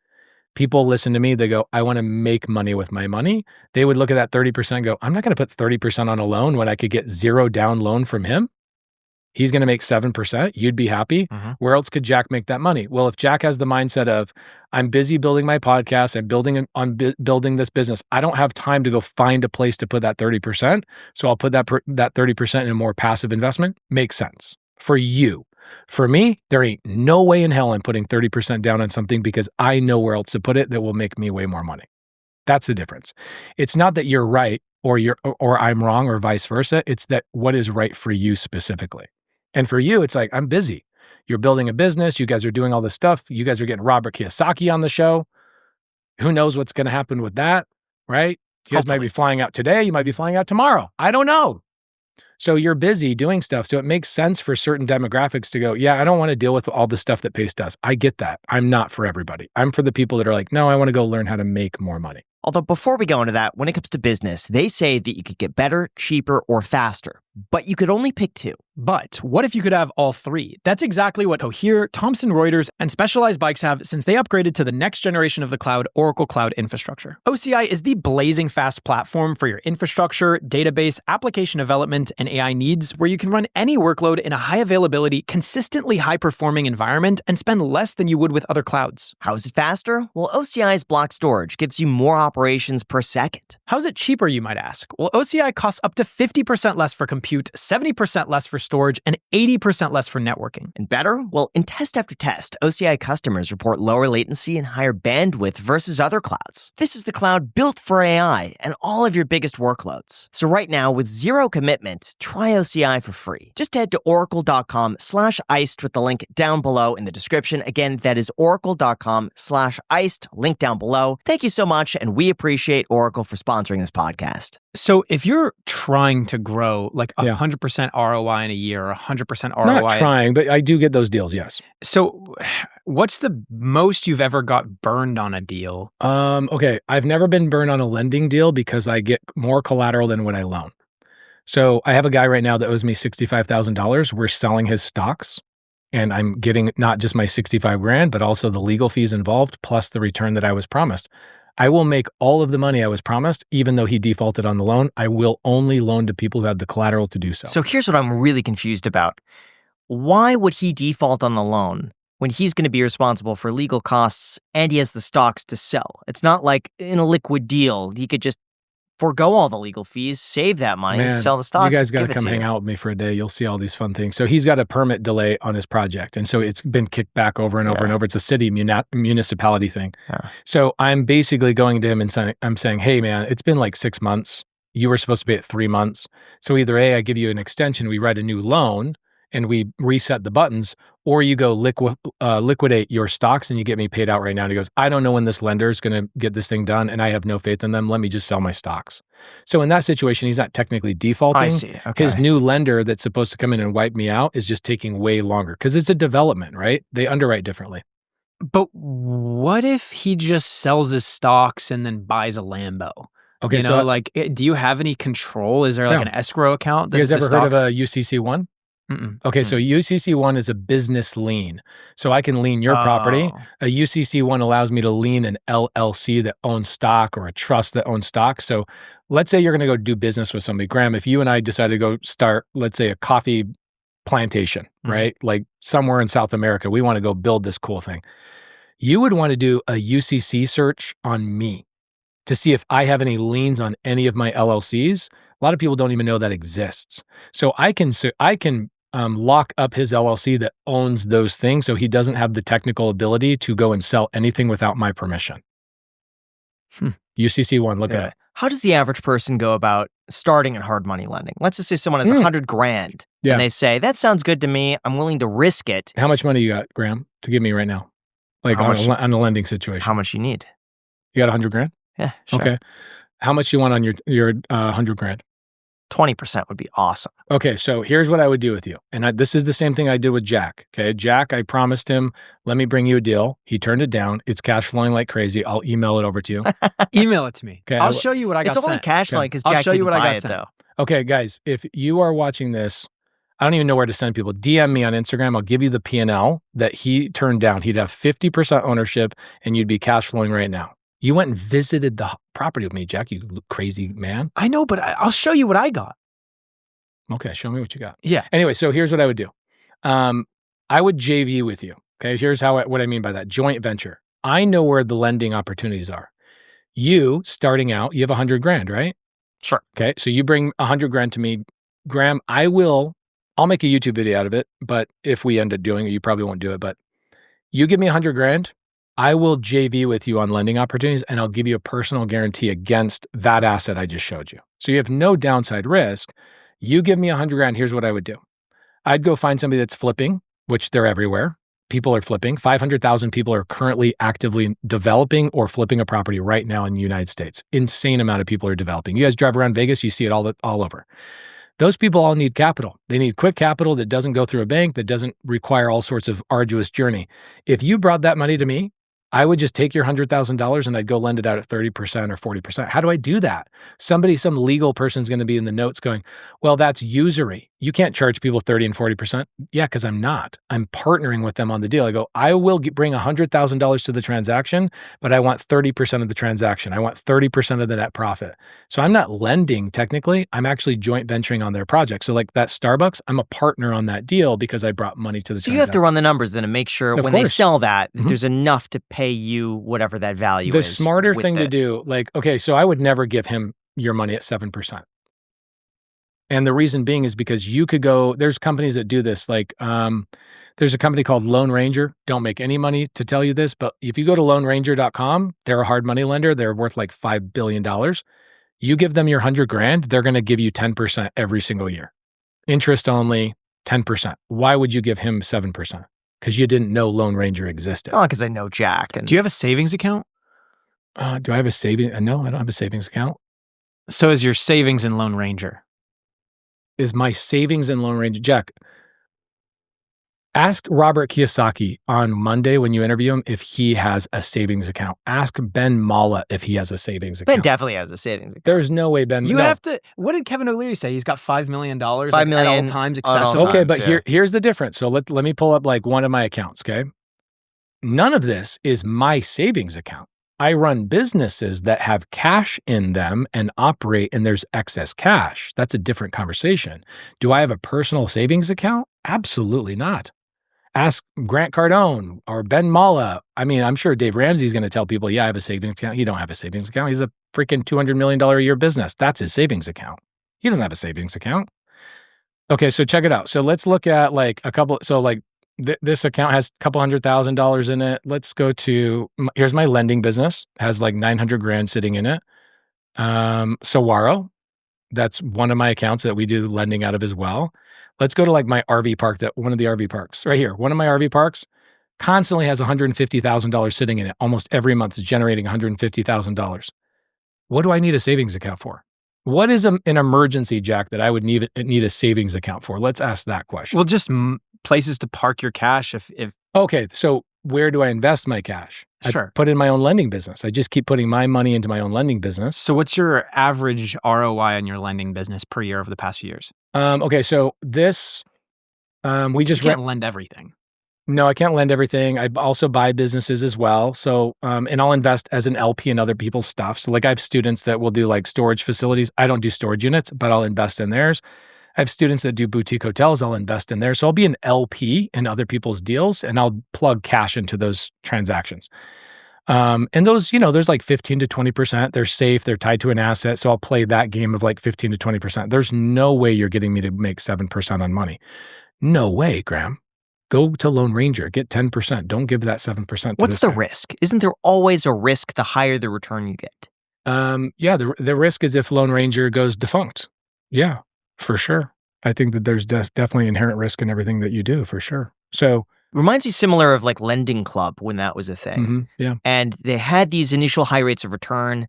People listen to me, they go, I want to make money with my money. They would look at that 30% and go, I'm not going to put 30% on a loan when I could get zero down loan from him. He's going to make 7%. You'd be happy. Mm-hmm. Where else could Jack make that money? Well, if Jack has the mindset of, I'm busy building my podcast, I'm building this business, I don't have time to go find a place to put that 30%. So I'll put that 30% in a more passive investment. Makes sense for you. For me, there ain't no way in hell I'm putting 30% down on something because I know where else to put it that will make me way more money. That's the difference. It's not that you're right or I'm wrong or vice versa. It's that what is right for you specifically. And for you, it's like, I'm busy. You're building a business. You guys are doing all this stuff. You guys are getting Robert Kiyosaki on the show. Who knows what's going to happen with that, right? You guys might be flying out today. You might be flying out tomorrow. I don't know. So you're busy doing stuff. So it makes sense for certain demographics to go, yeah, I don't want to deal with all the stuff that Pace does. I get that. I'm not for everybody. I'm for the people that are like, no, I want to go learn how to make more money. Although before we go into that, when it comes to business, they say that you could get better, cheaper, or faster, but you could only pick two. But what if you could have all three? That's exactly what Cohere, Thomson Reuters, and Specialized Bikes have since they upgraded to the next generation of the cloud, Oracle Cloud Infrastructure. OCI is the blazing fast platform for your infrastructure, database, application development, and AI needs, where you can run any workload in a high availability, consistently high-performing environment and spend less than you would with other clouds. How is it faster? Well, OCI's block storage gives you more operations per second. How's it cheaper, you might ask? Well, OCI costs up to 50% less for compute, 70% less for storage, and 80% less for networking. And better? Well, in test after test, OCI customers report lower latency and higher bandwidth versus other clouds. This is the cloud built for AI and all of your biggest workloads. So right now, with zero commitment, try OCI for free. Just head to oracle.com/iced with the link down below in the description. Again, that is oracle.com/iced, link down below. Thank you so much, and we appreciate Oracle for sponsoring this podcast. So if you're trying to grow like 100% ROI in a year or 100% ROI... Not trying, but I do get those deals, yes. So what's the most you've ever got burned on a deal? Okay, I've never been burned on a lending deal because I get more collateral than what I loan. So I have a guy right now that owes me $65,000. We're selling his stocks and I'm getting not just my 65 grand, but also the legal fees involved plus the return that I was promised. I will make all of the money I was promised, even though he defaulted on the loan. I will only loan to people who have the collateral to do so. So here's what I'm really confused about. Why would he default on the loan when he's going to be responsible for legal costs and he has the stocks to sell? It's not like in a liquid deal, he could just forego all the legal fees, save that money, and sell the stocks. You guys got to come hang out with me for a day. You'll see all these fun things. So he's got a permit delay on his project. And so it's been kicked back over and over and over. It's a city municipality thing. Yeah. So I'm basically going to him and I'm saying, hey man, it's been like 6 months. You were supposed to be at 3 months. So either A, I give you an extension, we write a new loan and we reset the buttons, or you go liquidate your stocks and you get me paid out right now. And he goes, I don't know when this lender is going to get this thing done and I have no faith in them. Let me just sell my stocks. So in that situation, he's not technically defaulting. I see. Okay. His new lender that's supposed to come in and wipe me out is just taking way longer because it's a development, right? They underwrite differently. But what if he just sells his stocks and then buys a Lambo? Okay, do you have any control? Is there like an escrow account? You guys ever heard of a UCC1? Mm-mm. Okay, so UCC1 is a business lien. So I can lien your property. A UCC1 allows me to lien an LLC that owns stock or a trust that owns stock. So let's say you're going to go do business with somebody. Graham, if you and I decide to go start, let's say, a coffee plantation, right? Like somewhere in South America, we want to go build this cool thing. You would want to do a UCC search on me to see if I have any liens on any of my LLCs. A lot of people don't even know that exists. So I can lock up his LLC that owns those things so he doesn't have the technical ability to go and sell anything without my permission. UCC1, look at it. How does the average person go about starting in hard money lending? Let's just say someone has $100,000 and they say, that sounds good to me. I'm willing to risk it. How much money you got, Graham, to give me right now? Like on a lending situation. How much you need? You got $100,000? Yeah, sure. Okay. How much you want on your $100,000? 20% would be awesome. Okay, so here's what I would do with you. And this is the same thing I did with Jack. Okay, Jack, I promised him, let me bring you a deal. He turned it down. It's cash flowing like crazy. I'll email it over to you. Email it to me. Okay, I'll show you what I got sent. It's only cash flowing because Jack didn't buy it, though. Okay, guys, if you are watching this, I don't even know where to send people. DM me on Instagram. I'll give you the P&L that he turned down. He'd have 50% ownership and you'd be cash flowing right now. You went and visited the property with me, Jack, you crazy man. I know, but I'll show you what I got. Okay, show me what you got. Yeah. Anyway, so here's what I would do. I would JV with you. Okay, here's what I mean by that. Joint venture. I know where the lending opportunities are. You, starting out, you have $100,000, right? Sure. Okay, so you bring $100,000 to me. Graham, I'll make a YouTube video out of it, but if we end up doing it, you probably won't do it, but you give me $100,000, I will JV with you on lending opportunities and I'll give you a personal guarantee against that asset I just showed you. So you have no downside risk. You give me $100,000, here's what I would do. I'd go find somebody that's flipping, which they're everywhere. People are flipping. 500,000 people are currently actively developing or flipping a property right now in the United States. Insane amount of people are developing. You guys drive around Vegas, you see it all over. Those people all need capital. They need quick capital that doesn't go through a bank, that doesn't require all sorts of arduous journey. If you brought that money to me, I would just take your $100,000 and I'd go lend it out at 30% or 40%. How do I do that? Some legal person's going to be in the notes going, well, that's usury. You can't charge people 30 and 40%. Yeah, because I'm not. I'm partnering with them on the deal. I go, I will bring $100,000 to the transaction, but I want 30% of the transaction. I want 30% of the net profit. So I'm not lending technically. I'm actually joint venturing on their project. So like that Starbucks, I'm a partner on that deal because I brought money to the transaction. So you have to run the numbers then and make sure when they sell that, there's enough to pay you whatever that value is. The smarter thing to do, like, okay, so I would never give him your money at 7%. And the reason being is because you could go, there's companies that do this. Like there's a company called Lone Ranger. Don't make any money to tell you this, but if you go to loneranger.com, they're a hard money lender. They're worth like $5 billion. You give them your $100,000, they're going to give you 10% every single year. Interest only, 10%. Why would you give him 7%? Because you didn't know Lone Ranger existed. Oh, because I know Jack. And do you have a savings account? Do I have a savings? No, I don't have a savings account. So is your savings in Lone Ranger? Is my savings in Lone Ranger? Jack, ask Robert Kiyosaki on Monday when you interview him if he has a savings account. Ask Ben Malla if he has a savings account. Ben definitely has a savings account. There's no way Ben... You have to... What did Kevin O'Leary say? He's got $5 million $5 million at all times accessible. Okay, but here's the difference. So let me pull up like one of my accounts, okay? None of this is my savings account. I run businesses that have cash in them and operate and there's excess cash. That's a different conversation. Do I have a personal savings account? Absolutely not. Ask Grant Cardone or Ben Malla. I mean, I'm sure Dave Ramsey's going to tell people, yeah, I have a savings account. You don't have a savings account. He's a freaking $200 million a year business. That's his savings account. He doesn't have a savings account. Okay, so check it out. So let's look at like a couple. So like this account has a couple $100,000 in it. Let's go to, here's my lending business. Has like $900,000 sitting in it. Saguaro, that's one of my accounts that we do lending out of as well. Let's go to like my RV park, one of the RV parks right here. One of my RV parks constantly has $150,000 sitting in it. Almost every month is generating $150,000. What do I need a savings account for? What is an emergency, Jack, that I would need a savings account for? Let's ask that question. Well, just places to park your cash if... Okay, so where do I invest my cash? Sure. put in my own lending business. I just keep putting my money into my own lending business. So what's your average ROI on your lending business per year over the past few years? Okay, so this, we just You can't lend everything. No, I can't lend everything. I also buy businesses as well. So, and I'll invest as an LP in other people's stuff. So like I have students that will do like storage facilities. I don't do storage units, but I'll invest in theirs. I have students that do boutique hotels. I'll invest in theirs. So I'll be an LP in other people's deals and I'll plug cash into those transactions. And those, there's like 15 to 20%. They're safe. They're tied to an asset. So I'll play that game of like 15 to 20%. There's no way you're getting me to make 7% on money. No way, Graham. Go to Lone Ranger, get 10%. Don't give that 7%. What's the risk? Isn't there always a risk the higher the return you get? Yeah, the risk is if Lone Ranger goes defunct. Yeah, for sure. I think that there's definitely inherent risk in everything that you do, for sure. So reminds me similar of like Lending Club when that was a thing. Yeah. And they had these initial high rates of return.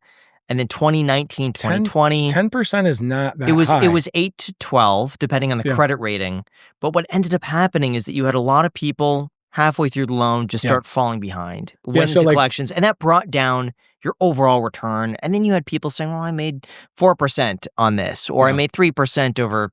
And then 2019, 2020. 10% is not that high. high. It was 8 to 12, depending on the credit rating. But what ended up happening is that you had a lot of people halfway through the loan just start falling behind, went into collections. And that brought down your overall return. And then you had people saying, well, I made 4% on this, or I made 3% over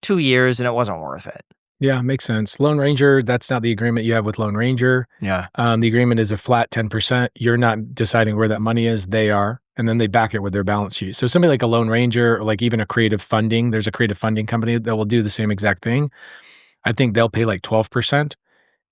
2 years, and it wasn't worth it. Yeah, makes sense. Lone Ranger, that's not the agreement you have with Lone Ranger. Yeah. The agreement is a flat 10%. You're not deciding where that money is. They are. And then they back it with their balance sheet. So somebody like a Lone Ranger or like even a creative funding, there's a creative funding company that will do the same exact thing. I think they'll pay like 12%.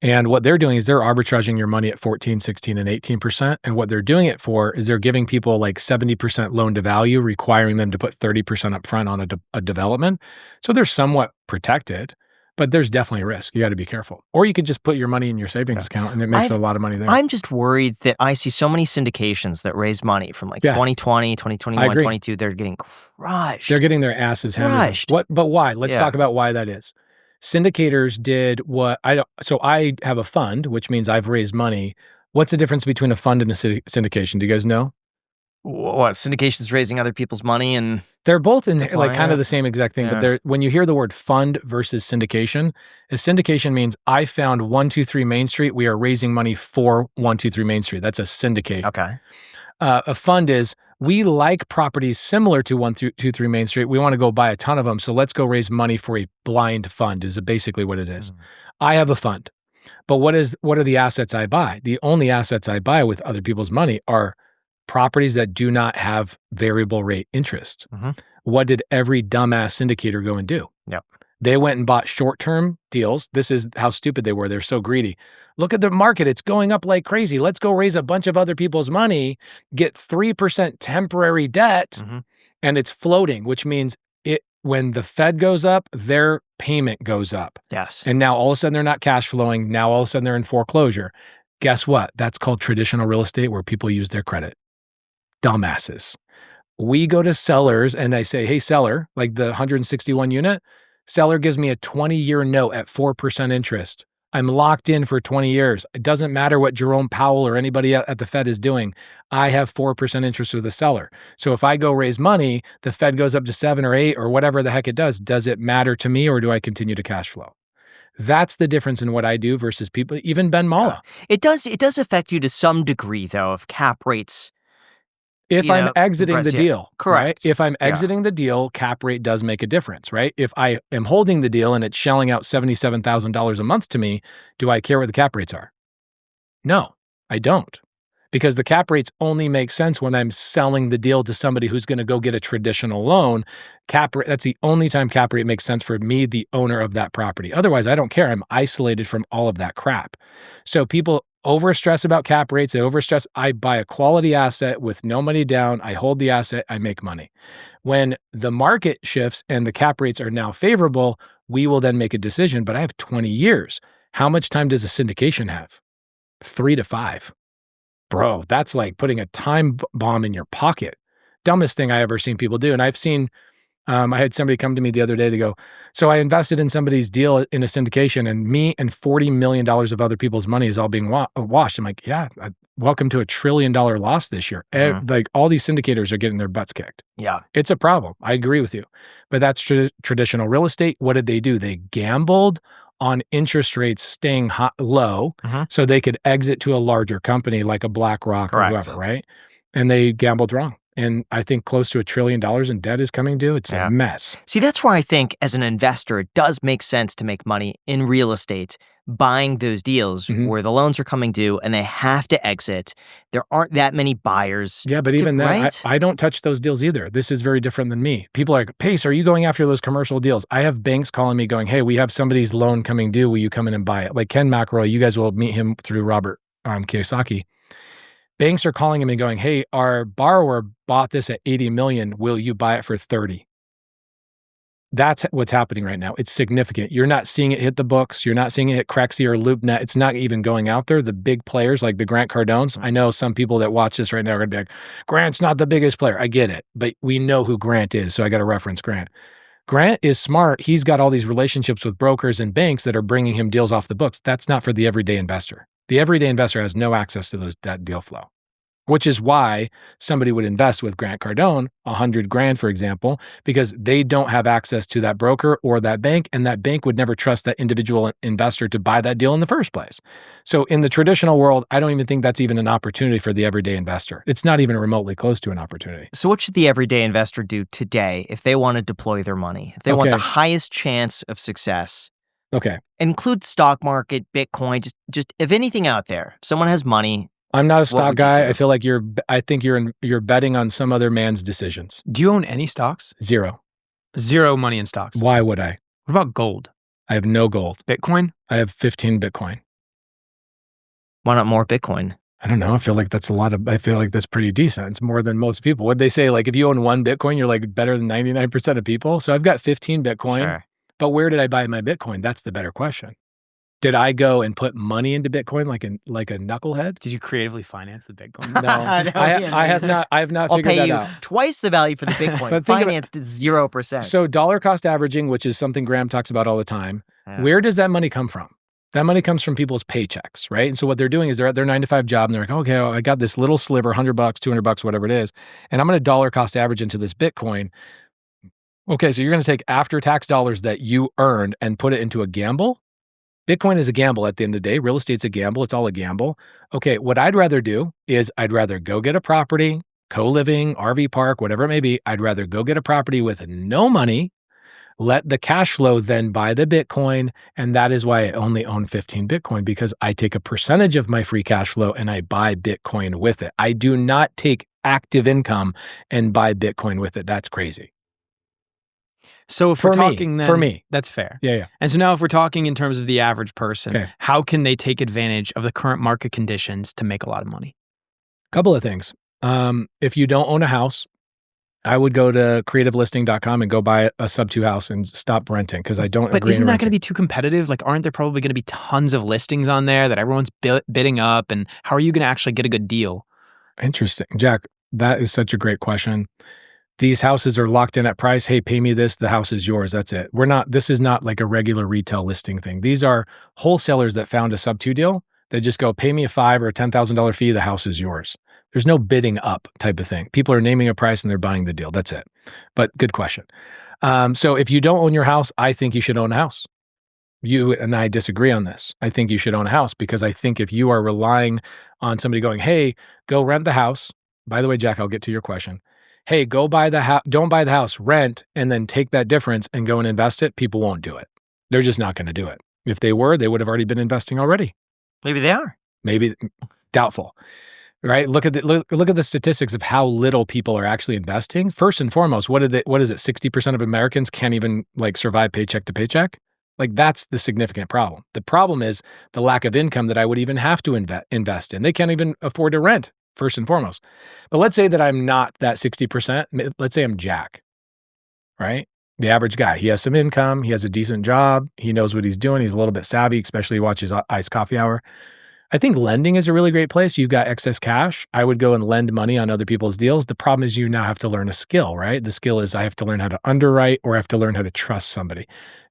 And what they're doing is they're arbitraging your money at 14, 16, and 18%. And what they're doing it for is they're giving people like 70% loan to value, requiring them to put 30% up front on a development. So they're somewhat protected. But there's definitely a risk. You got to be careful. Or you could just put your money in your savings account and it makes a lot of money there. I'm just worried that I see so many syndications that raise money from like 2020, 2021, 2022. They're getting crushed. They're getting their asses handed. But why? Let's talk about why that is. Syndicators did what so I have a fund, which means I've raised money. What's the difference between a fund and a syndication? Do you guys know? What, syndications raising other people's money and they're both in like kind of the same exact thing, but when you hear the word fund versus syndication, a syndication means I found 123 Main Street. We are raising money for 123 Main Street. That's a syndicate. Okay. A fund is we like properties similar to 123 Main Street. We want to go buy a ton of them. So let's go raise money for a blind fund is basically what it is. I have a fund, but what are the assets I buy? The only assets I buy with other people's money are properties that do not have variable rate interest. What did every dumbass syndicator go and do? Yep. They went and bought short-term deals. This is how stupid they were. They're so greedy. Look at the market. It's going up like crazy. Let's go raise a bunch of other people's money, get 3% temporary debt, and it's floating, which means when the Fed goes up, their payment goes up. Yes. And now all of a sudden they're not cash flowing. Now all of a sudden they're in foreclosure. Guess what? That's called traditional real estate where people use their credit. Dumbasses. We go to sellers and I say, hey, seller, like the 161 unit, seller gives me a 20-year note at 4% interest. I'm locked in for 20 years. It doesn't matter what Jerome Powell or anybody at the Fed is doing. I have 4% interest with the seller. So if I go raise money, the Fed goes up to 7 or 8 or whatever the heck it does it matter to me or do I continue to cash flow? That's the difference in what I do versus people, even Ben Malla. It does affect you to some degree, though, of cap rates. If I'm exiting the deal, correct. Right? If I'm exiting the deal, cap rate does make a difference, right? If I am holding the deal and it's shelling out $77,000 a month to me, do I care what the cap rates are? No, I don't. Because the cap rates only make sense when I'm selling the deal to somebody who's going to go get a traditional loan. Cap rate, that's the only time cap rate makes sense for me, the owner of that property. Otherwise, I don't care. I'm isolated from all of that crap. So people overstress about cap rates. They overstress. I buy a quality asset with no money down. I hold the asset. I make money. When the market shifts and the cap rates are now favorable, we will then make a decision. But I have 20 years. How much time does a syndication have? 3 to 5. Bro, that's like putting a time bomb in your pocket. Dumbest thing I ever seen people do. And I've seen, I had somebody come to me the other day, they go, so I invested in somebody's deal in a syndication and me and $40 million of other people's money is all being washed. I'm like, yeah, welcome to $1 trillion loss this year. Like all these syndicators are getting their butts kicked. Yeah. It's a problem. I agree with you. But that's traditional real estate. What did they do? They gambled on interest rates staying low so they could exit to a larger company like a BlackRock or whoever, right? And they gambled wrong. And I think close to $1 trillion in debt is coming due. It's a mess. See, that's where I think as an investor, it does make sense to make money in real estate, buying those deals where the loans are coming due and they have to exit. There aren't that many buyers. Yeah, but even then, I don't touch those deals either. This is very different than me. People are like, Pace, are you going after those commercial deals? I have banks calling me going, hey, we have somebody's loan coming due. Will you come in and buy it? Like Ken McElroy, you guys will meet him through Robert Kiyosaki. Banks are calling him and going, hey, our borrower bought this at 80 million. Will you buy it for 30? That's what's happening right now. It's significant. You're not seeing it hit the books. You're not seeing it hit Crexy or LoopNet. It's not even going out there. The big players like the Grant Cardones. I know some people that watch this right now are going to be like, Grant's not the biggest player. I get it. But we know who Grant is. So I got to reference Grant. Grant is smart. He's got all these relationships with brokers and banks that are bringing him deals off the books. That's not for the everyday investor. The everyday investor has no access to that deal flow, which is why somebody would invest with Grant Cardone, $100,000, for example, because they don't have access to that broker or that bank, and that bank would never trust that individual investor to buy that deal in the first place. So in the traditional world, I don't even think that's even an opportunity for the everyday investor. It's not even remotely close to an opportunity. So what should the everyday investor do today if they want to deploy their money? If they want the highest chance of success? Okay. Include stock market, Bitcoin, just if anything out there, someone has money. I'm not a stock guy. I feel like I think you're betting on some other man's decisions. Do you own any stocks? Zero money in stocks. Why would I? What about gold? I have no gold. Bitcoin? I have 15 Bitcoin. Why not more Bitcoin? I don't know. I feel like that's pretty decent. It's more than most people. What'd they say? Like if you own one Bitcoin, you're like better than 99% of people. So I've got 15 Bitcoin. Sure. But where did I buy my Bitcoin? That's the better question. Did I go and put money into Bitcoin like a knucklehead? Did you creatively finance the Bitcoin? No, I have not. I have not figured that out. I'll pay you twice the value for the Bitcoin. Financed at 0%. So dollar cost averaging, which is something Graham talks about all the time. Where does that money come from? That money comes from people's paychecks, right? And so what they're doing is they're at their 9-to-5 job and they're like, okay, I got this little sliver, $100, $200, whatever it is, and I'm going to dollar cost average into this Bitcoin. Okay, so you're going to take after-tax dollars that you earned and put it into a gamble? Bitcoin is a gamble at the end of the day. Real estate's a gamble. It's all a gamble. Okay, what I'd rather do is I'd rather go get a property, co-living, RV park, whatever it may be. I'd rather go get a property with no money, let the cash flow then buy the Bitcoin, and that is why I only own 15 Bitcoin, because I take a percentage of my free cash flow and I buy Bitcoin with it. I do not take active income and buy Bitcoin with it. That's crazy. So if we're talking then, for me, that's fair. Yeah. And so now if we're talking in terms of the average person, how can they take advantage of the current market conditions to make a lot of money? Couple of things. If you don't own a house, I would go to creativelisting.com and go buy a sub-2 house and stop renting because I don't agree. But isn't that going to be too competitive? Like, aren't there probably going to be tons of listings on there that everyone's bidding up? And how are you going to actually get a good deal? Interesting. Jack, that is such a great question. These houses are locked in at price. Hey, pay me this. The house is yours. That's it. This is not like a regular retail listing thing. These are wholesalers that found a sub-2 deal. They just go, pay me a $5,000 or a $10,000 fee. The house is yours. There's no bidding up type of thing. People are naming a price and they're buying the deal. That's it. But good question. So if you don't own your house, I think you should own a house. You and I disagree on this. I think you should own a house because I think if you are relying on somebody going, hey, go rent the house. By the way, Jack, I'll get to your question. Hey, go buy the house, don't buy the house, rent, and then take that difference and go and invest it. People won't do it. They're just not going to do it. If they were, they would have already been investing already. Maybe they are. Maybe doubtful, right? Look at the statistics of how little people are actually investing. First and foremost, what is it? 60% of Americans can't even survive paycheck to paycheck. That's the significant problem. The problem is the lack of income that I would even have to invest in. They can't even afford to rent. First and foremost. But let's say that I'm not that 60%. Let's say I'm Jack, right? The average guy. He has some income. He has a decent job. He knows what he's doing. He's a little bit savvy, especially he watches Iced Coffee Hour. I think lending is a really great place. You've got excess cash. I would go and lend money on other people's deals. The problem is you now have to learn a skill, right? The skill is I have to learn how to underwrite or I have to learn how to trust somebody.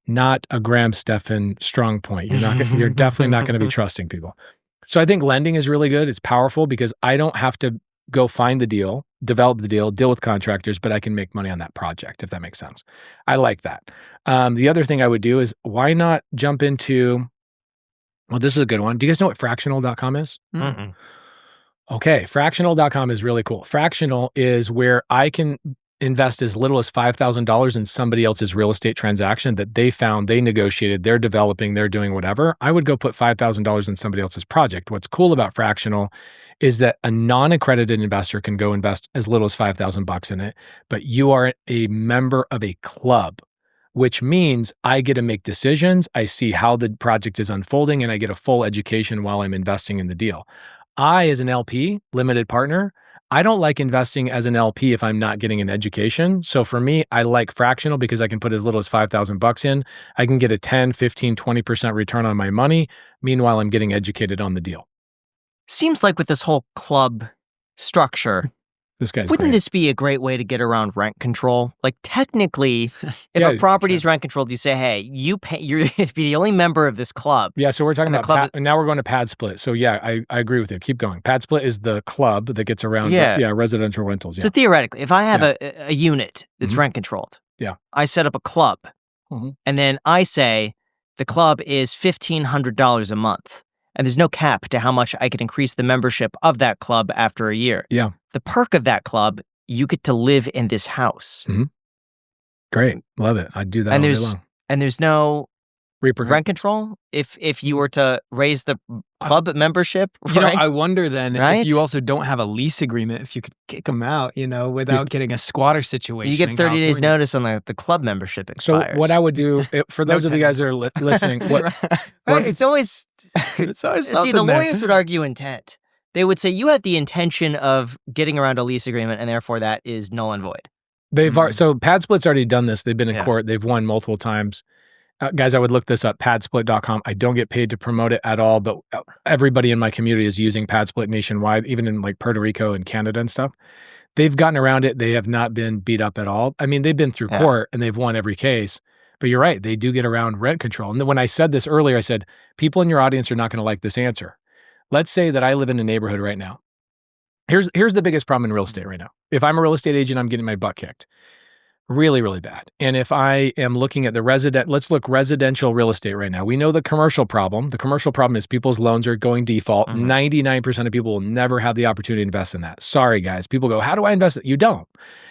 Not a Graham Stephan strong point. You're definitely not going to be trusting people. So I think lending is really good. It's powerful because I don't have to go find the deal, develop the deal, deal with contractors, but I can make money on that project, if that makes sense. I like that. The other thing I would do is why not jump into, well, this is a good one. Do you guys know what fractional.com is? Mm-mm. Okay, fractional.com is really cool. Fractional is where I can invest as little as $5,000 in somebody else's real estate transaction that they found, they negotiated, they're developing, they're doing whatever. I would go put $5,000 in somebody else's project. What's cool about fractional is that a non-accredited investor can go invest as little as $5,000 in it, but you are a member of a club, which means I get to make decisions. I see how the project is unfolding and I get a full education while I'm investing in the deal. I, as an LP, limited partner, I don't like investing as an LP if I'm not getting an education. So for me, I like fractional because I can put as little as $5,000 in. I can get a 10, 15, 20% return on my money. Meanwhile, I'm getting educated on the deal. Seems like with this whole club structure, This guy's wouldn't great. this be a great way to get around rent control? Like technically, if Yeah, a property is rent controlled, you say, hey, you're the only member of this club. Yeah, so we're talking And the about club- and now we're going to pad split. So yeah, I agree with you. Keep going. Pad split is the club that gets around residential rentals. Yeah. So theoretically, if I have a unit that's rent controlled, Yeah. I set up a club, Mhm. and then I say the club is $1,500 a month, and there's no cap to how much I could increase the membership of that club after a year. Yeah. The perk of that club, you get to live in this house. Great. Love it. I'd do that And all day there's long. and there's no rent control if you were to raise the club membership, right? You know, I wonder then Right? if you also don't have a lease agreement, if you could kick them out, without getting a squatter situation. You get in 30 days California. notice on the club membership expires. So what I would do, for those of you guys that are listening, Right, it's always It's always see, something the there. lawyers would argue intent. They would say you had the intention of getting around a lease agreement, and therefore that is null and void. so Pad Split's already done this. They've been in Yeah. court. They've won multiple times. Guys, I would look this up, padsplit.com. I don't get paid to promote it at all, but everybody in my community is using Pad Split nationwide, even in like Puerto Rico and Canada and stuff. They've gotten around it. They have not been beat up at all. I mean, they've been through court and they've won every case, but you're right. They do get around rent control. And then when I said this earlier, I said, people in your audience are not going to like this answer. Let's say that I live in a neighborhood right now. Here's the biggest problem in real estate right now. If I'm a real estate agent, I'm getting my butt kicked. Really, really bad. And if I am looking at let's look residential real estate right now. We know the commercial problem. The commercial problem is people's loans are going default. 99% of people will never have the opportunity to invest in that. Sorry, guys. People go, how do I invest? You don't.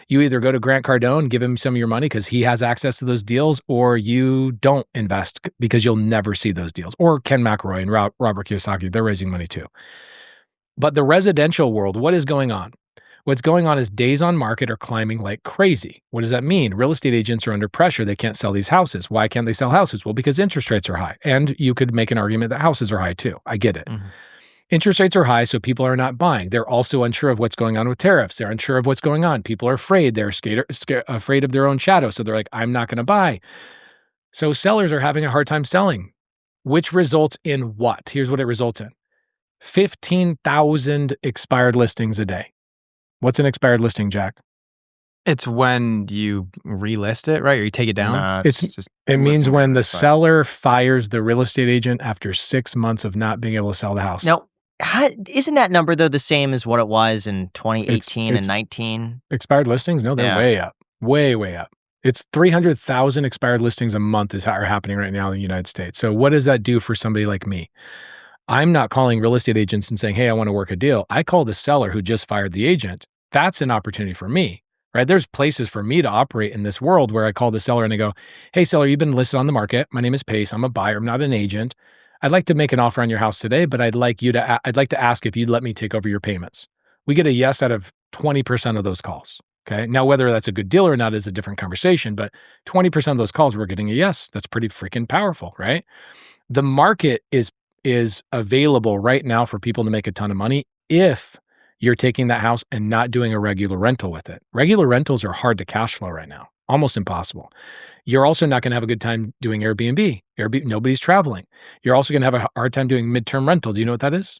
You either go to Grant Cardone, give him some of your money because he has access to those deals, or you don't invest because you'll never see those deals. Or Ken McElroy and Robert Kiyosaki, they're raising money too. But the residential world, what is going on? What's going on is days on market are climbing like crazy. What does that mean? Real estate agents are under pressure. They can't sell these houses. Why can't they sell houses? Well, because interest rates are high. And you could make an argument that houses are high too. I get it. Interest rates are high, so people are not buying. They're also unsure of what's going on with tariffs. They're unsure of what's going on. People are afraid. They're afraid of their own shadow. So they're like, I'm not going to buy. So sellers are having a hard time selling, which results in what? Here's what it results in. 15,000 expired listings a day. What's an expired listing, Jack? It's when you relist it, right? Or you take it down. Nah, It means listing when the expired. seller fires the real estate agent after 6 months of not being able to sell the house. Now, isn't that number though the same as what it was in 2018 and it's- 19? Expired listings? No, they're Yeah. way up. Way, way up. It's 300,000 expired listings a month are happening right now in the United States. So what does that do for somebody like me? I'm not calling real estate agents and saying, hey, I want to work a deal. I call the seller who just fired the agent. That's an opportunity for me, right? There's places for me to operate in this world where I call the seller and I go, hey, seller, you've been listed on the market. My name is Pace. I'm a buyer. I'm not an agent. I'd like to make an offer on your house today, but I'd like to ask if you'd let me take over your payments. We get a yes out of 20% of those calls. Okay. Now, whether that's a good deal or not is a different conversation, but 20% of those calls, we're getting a yes. That's pretty freaking powerful, right? The market is available right now for people to make a ton of money if you're taking that house and not doing a regular rental with it. Regular rentals are hard to cash flow right now, almost impossible. You're also not going to have a good time doing Airbnb. Nobody's traveling. You're also going to have a hard time doing midterm rental. Do you know what that is?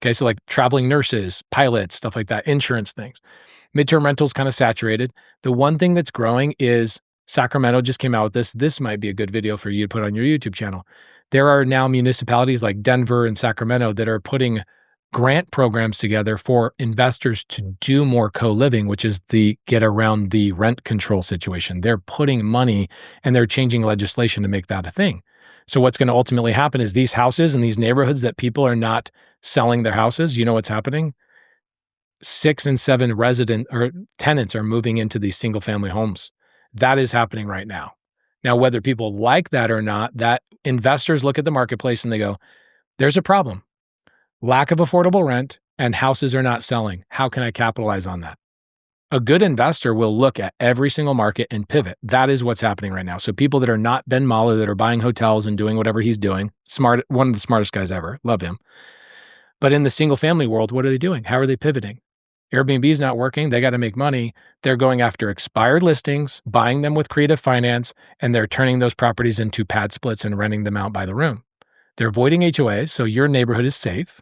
Okay, so like traveling nurses, pilots, stuff like that, insurance things. Midterm rental's kind of saturated. The one thing that's growing is Sacramento just came out with this. This might be a good video for you to put on your YouTube channel. There are now municipalities like Denver and Sacramento that are putting grant programs together for investors to do more co-living, which is the get around the rent control situation. They're putting money and they're changing legislation to make that a thing. So what's going to ultimately happen is these houses in these neighborhoods that people are not selling their houses, you know what's happening? 6 and 7 resident or tenants are moving into these single family homes. That is happening right now. Now, whether people like that or not, that investors look at the marketplace and they go, there's a problem. Lack of affordable rent and houses are not selling. How can I capitalize on that? A good investor will look at every single market and pivot. That is what's happening right now. So people that are not Ben Mallah, that are buying hotels and doing whatever he's doing, smart, one of the smartest guys ever, love him. But in the single family world, what are they doing? How are they pivoting? Airbnb is not working. They got to make money. They're going after expired listings, buying them with creative finance, and they're turning those properties into pad splits and renting them out by the room. They're avoiding HOAs, so your neighborhood is safe.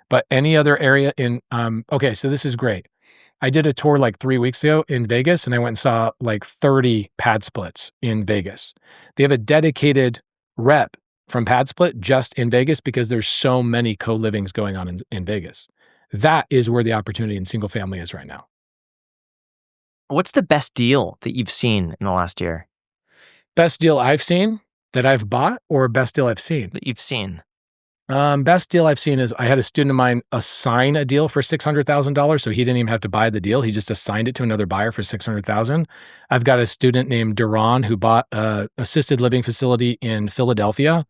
But any other area in, okay, so this is great. I did a tour like 3 weeks ago in Vegas, and I went and saw like 30 pad splits in Vegas. They have a dedicated rep from pad split just in Vegas because there's so many co-livings going on in Vegas. That is where the opportunity in single family is right now. What's the best deal that you've seen in the last year? Best deal I've seen that I've bought, or best deal I've seen? That you've seen. Best deal I've seen is I had a student of mine assign a deal for $600,000. So he didn't even have to buy the deal. He just assigned it to another buyer for $600,000. I've got a student named Duran who bought an assisted living facility in Philadelphia,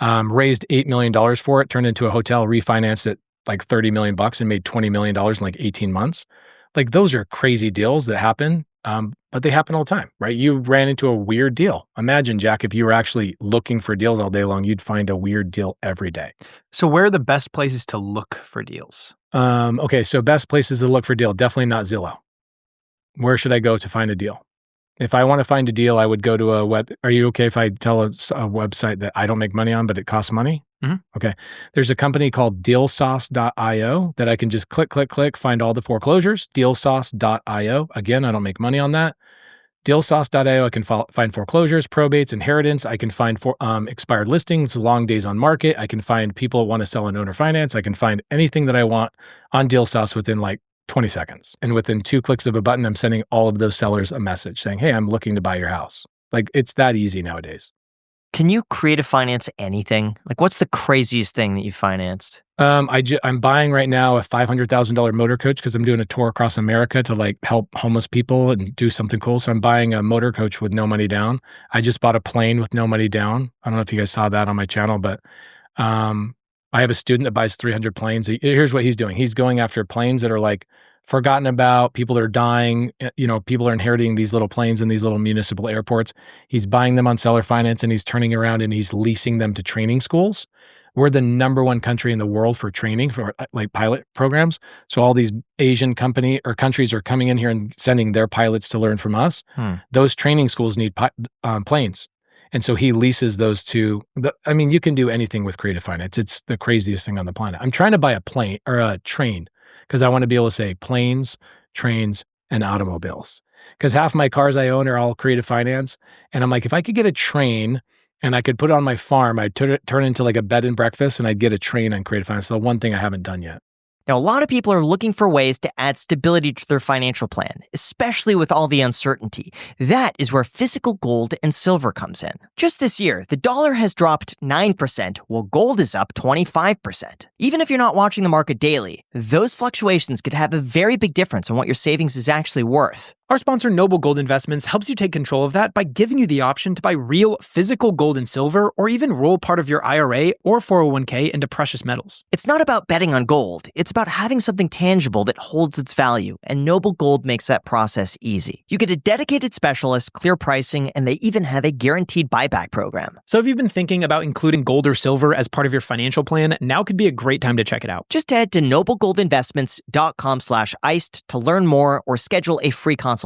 raised $8 million for it, turned into a hotel, refinanced it like $30 million and made $20 million in like 18 months. Like those are crazy deals that happen, but they happen all the time, right? You ran into a weird deal. Imagine, Jack, if you were actually looking for deals all day long, you'd find a weird deal every day. So where are the best places to look for deals? Okay, so best places to look for deal, definitely not Zillow. Where should I go to find a deal? If I want to find a deal, I would go to a web. Are you okay if I tell a website that I don't make money on, but it costs money? Mm-hmm. Okay. There's a company called dealsauce.io that I can just click, find all the foreclosures. Dealsauce.io. Again, I don't make money on that. Dealsauce.io, I can find foreclosures, probates, inheritance. I can find expired listings, long days on market. I can find people that want to sell in owner finance. I can find anything that I want on Dealsauce within like 20 seconds. And within 2 clicks of a button, I'm sending all of those sellers a message saying, hey, I'm looking to buy your house. Like it's that easy nowadays. Can you creative finance anything? Like what's the craziest thing that you financed? I'm buying right now a $500,000 motor coach because I'm doing a tour across America to like help homeless people and do something cool. So I'm buying a motor coach with no money down. I just bought a plane with no money down. I don't know if you guys saw that on my channel, but I have a student that buys 300 planes. Here's what he's doing. He's going after planes that are like forgotten about, people that are dying. You know, people are inheriting these little planes in these little municipal airports. He's buying them on seller finance and he's turning around and he's leasing them to training schools. We're the #1 country in the world for training for like pilot programs. So all these Asian countries are coming in here and sending their pilots to learn from us. Those training schools need planes. And so he leases those to, you can do anything with creative finance. It's the craziest thing on the planet. I'm trying to buy a plane or a train because I want to be able to say planes, trains, and automobiles. Because half my cars I own are all creative finance. And I'm like, if I could get a train and I could put it on my farm, I'd turn it into like a bed and breakfast and I'd get a train on creative finance. The one thing I haven't done yet. Now, a lot of people are looking for ways to add stability to their financial plan, especially with all the uncertainty. That is where physical gold and silver comes in. Just this year, the dollar has dropped 9%, while gold is up 25%. Even if you're not watching the market daily, those fluctuations could have a very big difference on what your savings is actually worth. Our sponsor, Noble Gold Investments, helps you take control of that by giving you the option to buy real physical gold and silver, or even roll part of your IRA or 401k into precious metals. It's not about betting on gold. It's about having something tangible that holds its value, and Noble Gold makes that process easy. You get a dedicated specialist, clear pricing, and they even have a guaranteed buyback program. So if you've been thinking about including gold or silver as part of your financial plan, now could be a great time to check it out. Just head to noblegoldinvestments.com/iced to learn more or schedule a free consultation.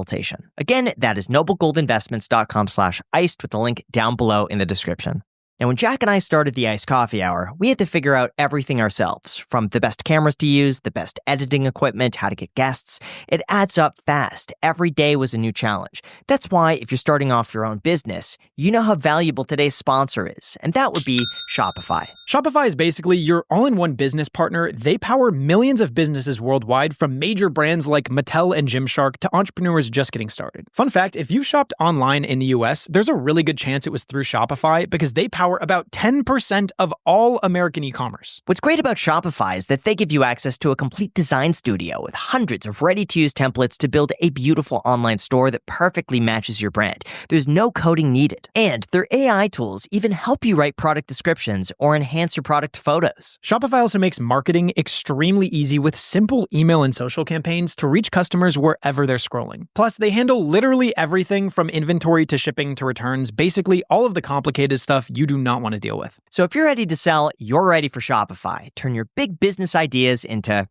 Again, that is noblegoldinvestments.com/iced with the link down below in the description. Now, when Jack and I started the Iced Coffee Hour, we had to figure out everything ourselves, from the best cameras to use, the best editing equipment, how to get guests. It adds up fast. Every day was a new challenge. That's why, if you're starting off your own business, you know how valuable today's sponsor is, and that would be Shopify. Shopify is basically your all-in-one business partner. They power millions of businesses worldwide, from major brands like Mattel and Gymshark to entrepreneurs just getting started. Fun fact, if you've shopped online in the US, there's a really good chance it was through Shopify because they power about 10% of all American e-commerce. What's great about Shopify is that they give you access to a complete design studio with hundreds of ready-to-use templates to build a beautiful online store that perfectly matches your brand. There's no coding needed. And their AI tools even help you write product descriptions or enhance your product photos. Shopify also makes marketing extremely easy with simple email and social campaigns to reach customers wherever they're scrolling. Plus, they handle literally everything from inventory to shipping to returns, basically all of the complicated stuff you do not want to deal with. So if you're ready to sell, you're ready for Shopify. Turn your big business ideas into...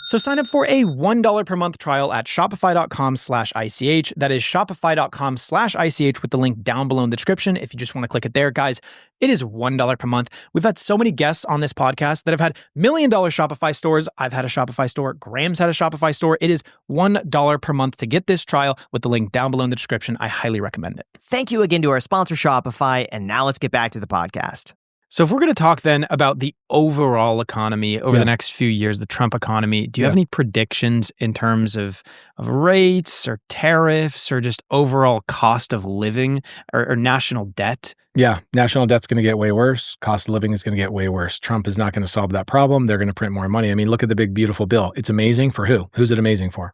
So sign up for a $1 per month trial at shopify.com/ICH. That is shopify.com/ICH with the link down below in the description if you just want to click it there. Guys, it is $1 per month. We've had so many guests on this podcast that have had $1 million Shopify stores. I've had a Shopify store. Graham's had a Shopify store. It is $1 per month to get this trial with the link down below in the description. I highly recommend it. Thank you again to our sponsor, Shopify. And now let's get back to the podcast. So if we're going to talk then about the overall economy over the next few years, the Trump economy, do you have any predictions in terms of rates or tariffs or just overall cost of living or national debt? Yeah, national debt's going to get way worse. Cost of living is going to get way worse. Trump is not going to solve that problem. They're going to print more money. I mean, look at the big, beautiful bill. It's amazing for who? Who's it amazing for?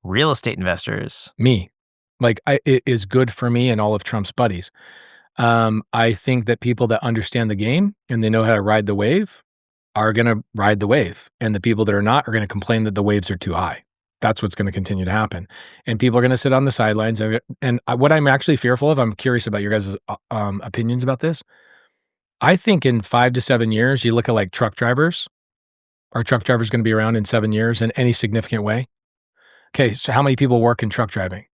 Real estate investors. Me. It is good for me and all of Trump's buddies. I think that people that understand the game and they know how to ride the wave are going to ride the wave. And the people that are not are going to complain that the waves are too high. That's what's going to continue to happen. And people are going to sit on the sidelines. And what I'm actually fearful of, I'm curious about your guys' opinions about this. I think in 5 to 7 years, you look at like truck drivers. Are truck drivers going to be around in 7 years in any significant way? Okay, so how many people work in truck driving?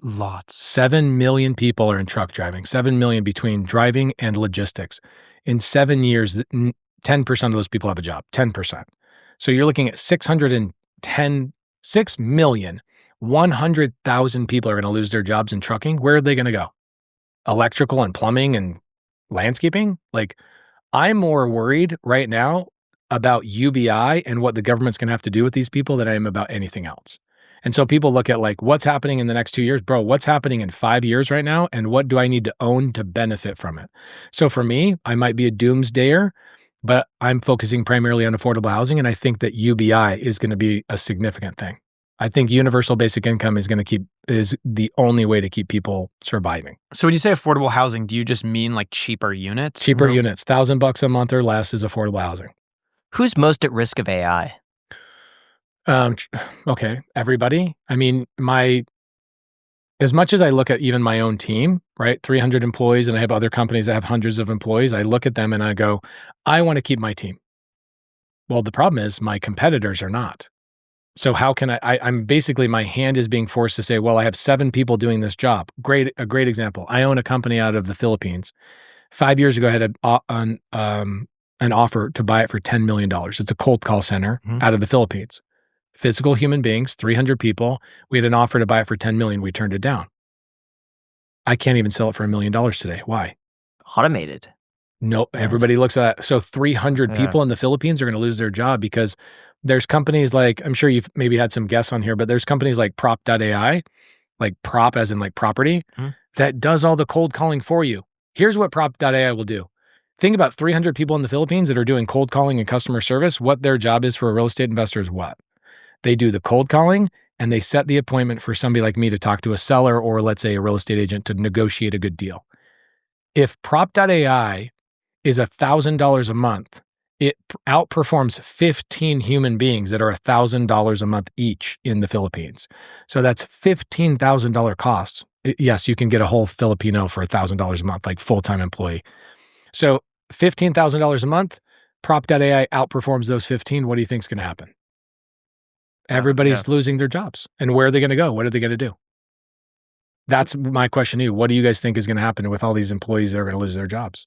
Lots. 7 million people are in truck driving, 7 million between driving and logistics. In 7 years, 10% of those people have a job, 10%. So you're looking at 6,100,000 people are going to lose their jobs in trucking. Where are they going to go? Electrical and plumbing and landscaping? I'm more worried right now about UBI and what the government's going to have to do with these people than I am about anything else. And so people look at what's happening in the next 2 years, bro, what's happening in 5 years right now? And what do I need to own to benefit from it? So for me, I might be a doomsdayer, but I'm focusing primarily on affordable housing. And I think that UBI is going to be a significant thing. I think universal basic income is the only way to keep people surviving. So when you say affordable housing, do you just mean cheaper units? Cheaper units, $1,000 a month or less is affordable housing. Who's most at risk of AI? Okay, everybody. I mean, as much as I look at even my own team, right, 300 employees, and I have other companies that have hundreds of employees, I look at them and I go, I want to keep my team. Well, the problem is my competitors are not. So how can I'm basically, my hand is being forced to say, well, I have 7 people doing this job. A great example. I own a company out of the Philippines. 5 years ago, I had an offer to buy it for $10 million. It's a cold call center out of the Philippines. Physical human beings, 300 people. We had an offer to buy it for $10 million. We turned it down. I can't even sell it for $1 million today. Why? Automated. Nope. Everybody looks at that. So 300 people in the Philippines are going to lose their job because there's companies I'm sure you've maybe had some guests on here, but there's companies like prop.ai, like prop as in property, that does all the cold calling for you. Here's what prop.ai will do. Think about 300 people in the Philippines that are doing cold calling and customer service. What their job is for a real estate investor is what? They do the cold calling and they set the appointment for somebody like me to talk to a seller or let's say a real estate agent to negotiate a good deal. If prop.ai is $1,000 a month, it outperforms 15 human beings that are $1,000 a month each in the Philippines. So that's $15,000 cost. Yes, you can get a whole Filipino for $1,000 a month, like full-time employee. So $15,000 a month, prop.ai outperforms those 15. What do you think is going to happen? Everybody's losing their jobs. And where are they going to go? What are they going to do? That's my question to you. What do you guys think is going to happen with all these employees that are going to lose their jobs?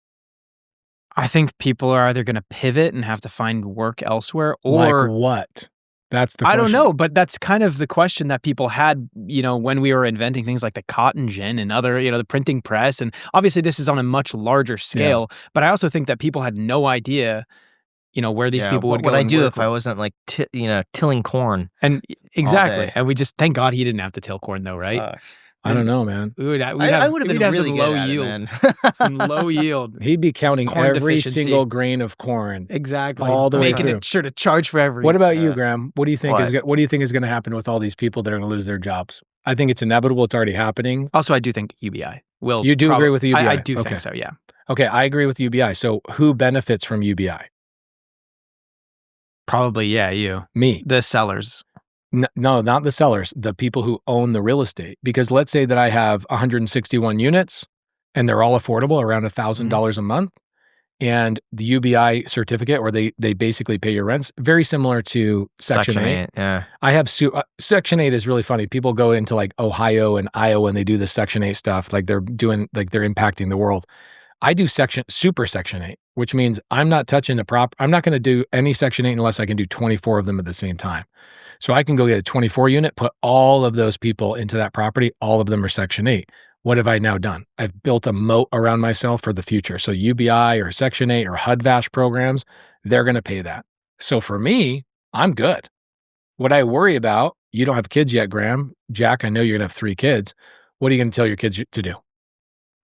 I think people are either going to pivot and have to find work elsewhere, or like what? That's the I question. don't know, but that's kind of the question that people had, when we were inventing things like the cotton gin and other, the printing press. And obviously this is on a much larger scale, but I also think that people had no idea, where these people would what go. What and I do work. if I wasn't like, tilling corn. And exactly. day. And we just, thank God he didn't have to till corn though, right? I don't know, man. I would I have, would have we'd been have really some good low at it, yield, man. some low yield. He'd be counting Corn every deficiency. single grain of corn. Exactly. All the way Making through. it sure to charge for every. What about you, Graham? What do you think What? What do you think is going to happen with all these people that are going to lose their jobs? I think it's inevitable. It's already happening. Also, I do think UBI will. You do agree with the UBI? I do Okay. think so, yeah. Okay, I agree with UBI. So who benefits from UBI? Probably, yeah, you. Me. The sellers. No, not the sellers, the people who own the real estate. Because let's say that I have 161 units and they're all affordable, around $1,000 a month. And the UBI certificate, where they basically pay your rents, very similar to Section 8. Yeah. I have Section 8 is really funny. People go into like Ohio and Iowa and they do the Section 8 stuff, like they're impacting the world. I do Super Section 8, which means I'm not touching I'm not going to do any Section 8 unless I can do 24 of them at the same time. So I can go get a 24 unit, put all of those people into that property. All of them are Section 8. What have I now done? I've built a moat around myself for the future. So UBI or Section 8 or HUD-VASH programs, they're going to pay that. So for me, I'm good. What I worry about, you don't have kids yet, Graham. Jack, I know you're going to have 3 kids. What are you going to tell your kids to do?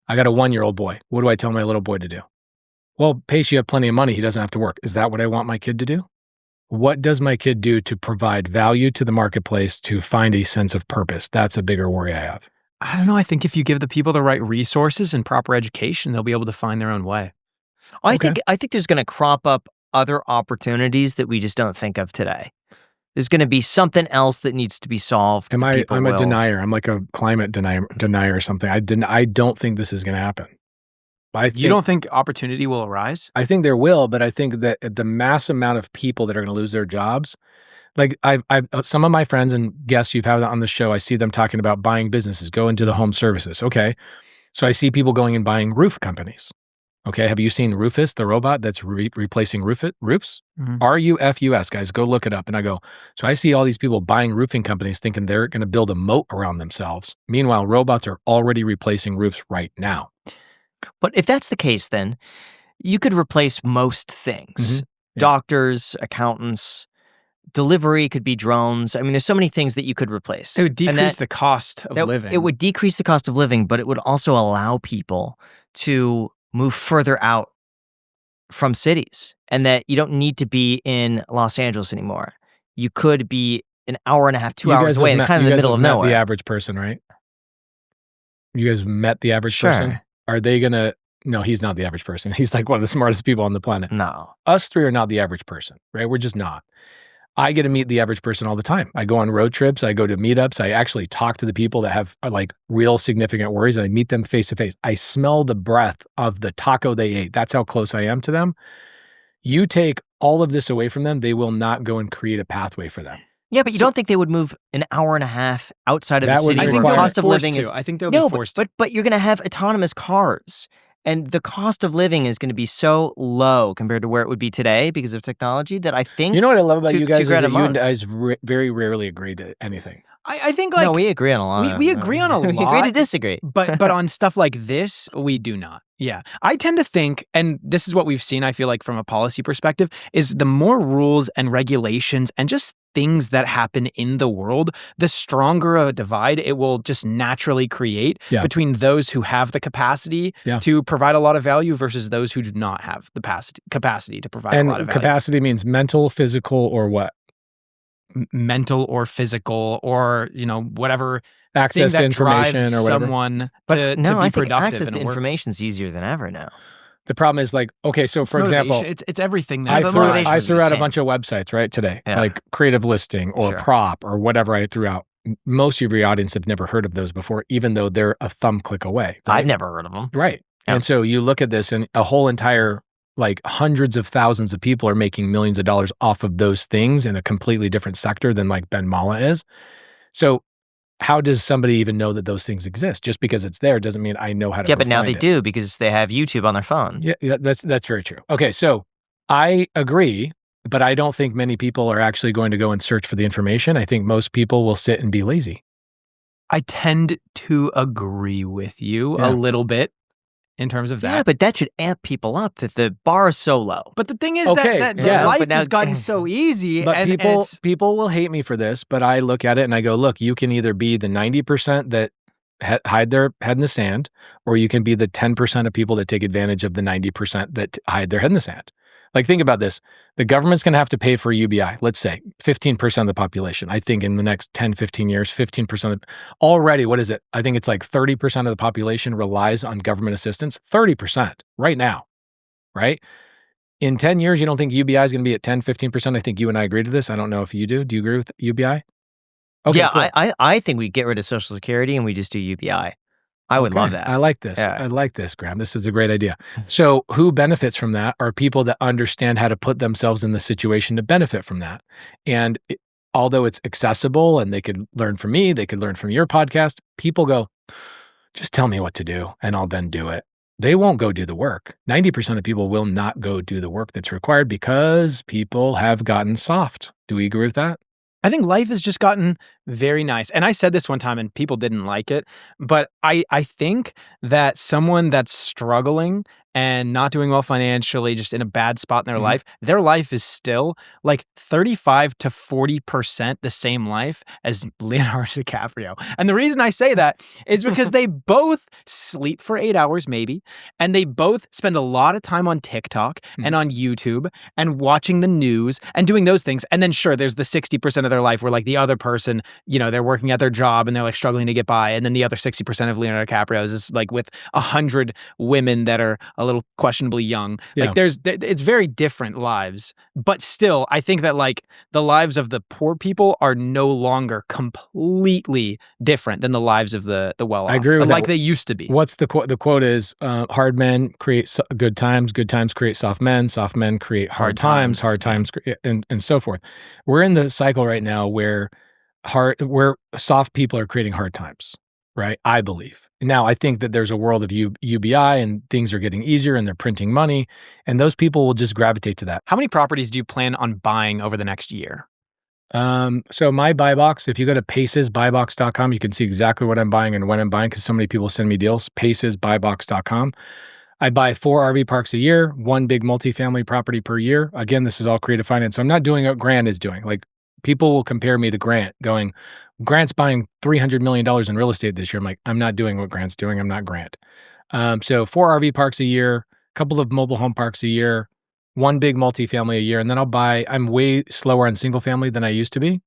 I got a 1-year-old boy. What do I tell my little boy to do? Well, Pace, you have plenty of money. He doesn't have to work. Is that what I want my kid to do? What does my kid do to provide value to the marketplace, to find a sense of purpose? That's a bigger worry I have. I don't know. I think if you give the people the right resources and proper education, they'll be able to find their own way. I think there's going to crop up other opportunities that we just don't think of today. There's going to be something else that needs to be solved. I'm a denier. I'm like a climate denier or something. I don't think this is going to happen. You don't think opportunity will arise? I think there will, but I think that the mass amount of people that are going to lose their jobs, like I've some of my friends and guests you've had on the show, I see them talking about buying businesses, go into the home services. Okay. So I see people going and buying roof companies. Okay. Have you seen Rufus, the robot that's replacing roofs? Mm-hmm. RUFUS, guys, go look it up. And I go, so I see all these people buying roofing companies thinking they're going to build a moat around themselves. Meanwhile, robots are already replacing roofs right now. But if that's the case, then you could replace most things. Mm-hmm. Yeah. Doctors, accountants, delivery could be drones. I mean, there's so many things that you could replace. It would decrease the cost of living. It would decrease the cost of living, but it would also allow people to move further out from cities, and that you don't need to be in Los Angeles anymore. You could be an hour and a half, 2 hours away, kind of in the middle of nowhere. The average person, right? You guys met the average person? Are they going to... No, he's not the average person. He's like one of the smartest people on the planet. No. Us 3 are not the average person, right? We're just not. I get to meet the average person all the time. I go on road trips. I go to meetups. I actually talk to the people that have like real significant worries, and I meet them face to face. I smell the breath of the taco they ate. That's how close I am to them. You take all of this away from them, they will not go and create a pathway for them. Yeah, but you don't think they would move an hour and a half outside of the That would city? be where the required. cost of living is... I think they'll be forced to. But you're going to have autonomous cars. And the cost of living is going to be so low compared to where it would be today because of technology that I think... You know what I love about you guys is that $2,000 a month. you guys very rarely agree to anything. I think like... No, we agree on a lot. We agree on a lot. We agree to disagree. But on stuff like this, we do not. Yeah. I tend to think, and this is what we've seen, I feel like from a policy perspective, is the more rules and regulations and just things that happen in the world, the stronger of a divide it will just naturally create between those who have the capacity to provide a lot of value versus those who do not have the capacity to provide a lot of value. And capacity means mental, physical, or what? Mental or physical or, whatever access thing to that information drives or whatever. someone to I be think productive. access to information is easier than ever now. The problem is like, okay, so for example, it's everything. I threw out a same. bunch of websites, right, today, like Creative Listing or Prop or whatever I threw out. Most of your audience have never heard of those before, even though they're a thumb click away. Right? I've never heard of them. Right. Yeah. And so you look at this and a whole entire, like hundreds of thousands of people are making millions of dollars off of those things in a completely different sector than like Ben Mala is. So how does somebody even know that those things exist? Just because it's there doesn't mean I know how to Yeah, go but now find they it. do because they have YouTube on their phone. Yeah, that's very true. Okay, so I agree, but I don't think many people are actually going to go and search for the information. I think most people will sit and be lazy. I tend to agree with you a Yeah. little bit in terms of that. Yeah, but that should amp people up that the bar is so low. But the thing is Okay, that yeah. life But now- has gotten so easy. But and people it's, people will hate me for this, but I look at it and I go, look, you can either be the 90% that hide their head in the sand, or you can be the 10% of people that take advantage of the 90% that hide their head in the sand. Like, think about this. The government's going to have to pay for UBI, let's say 15% of the population. I think in the next 10, 15 years, 15% already, what is it? I think it's like 30% of the population relies on government assistance. 30% right now, right? In 10 years, you don't think UBI is going to be at 10, 15%? I think you and I agree to this. I don't know if you do. Do you agree with UBI? Okay, yeah, cool. I think we get rid of Social Security and we just do UBI. I would love that. I like this. Yeah. I like this, Graham. This is a great idea. So who benefits from that are people that understand how to put themselves in the situation to benefit from that. And although it's accessible and they could learn from me, they could learn from your podcast, people go, just tell me what to do and I'll then do it. They won't go do the work. 90% of people will not go do the work that's required because people have gotten soft. Do we agree with that? I think life has just gotten very nice. And I said this one time and people didn't like it, but I think that someone that's struggling and not doing well financially, just in a bad spot in their life is still like 35 to 40% the same life as Leonardo DiCaprio. And the reason I say that is because they both sleep for 8 hours maybe, and they both spend a lot of time on TikTok and on YouTube and watching the news and doing those things. And then sure, there's the 60% of their life where like the other person, you know, they're working at their job and they're like struggling to get by. And then the other 60% of Leonardo DiCaprio's is like with 100 women that are a little questionably young. Yeah. Like it's very different lives, but still I think that like the lives of the poor people are no longer completely different than the lives of the well-off. I agree with like that. they used to be. What's the quote? The quote is, hard men create good times create soft men create hard times and so forth. We're in the cycle right now where soft people are creating hard times, right? I believe. Now, I think that there's a world of UBI and things are getting easier and they're printing money and those people will just gravitate to that. How many properties do you plan on buying over the next year? So my buy box, if you go to pacesbuybox.com, you can see exactly what I'm buying and when I'm buying because so many people send me deals, pacesbuybox.com. I buy 4 RV parks a year, 1 big multifamily property per year. Again, this is all creative finance. So I'm not doing what Grant is doing. Like people will compare me to Grant going, Grant's buying $300 million in real estate this year. I'm like, I'm not doing what Grant's doing. I'm not Grant. So 4 RV parks a year, a couple of mobile home parks a year, 1 big multifamily a year. And then I'm way slower on single family than I used to be.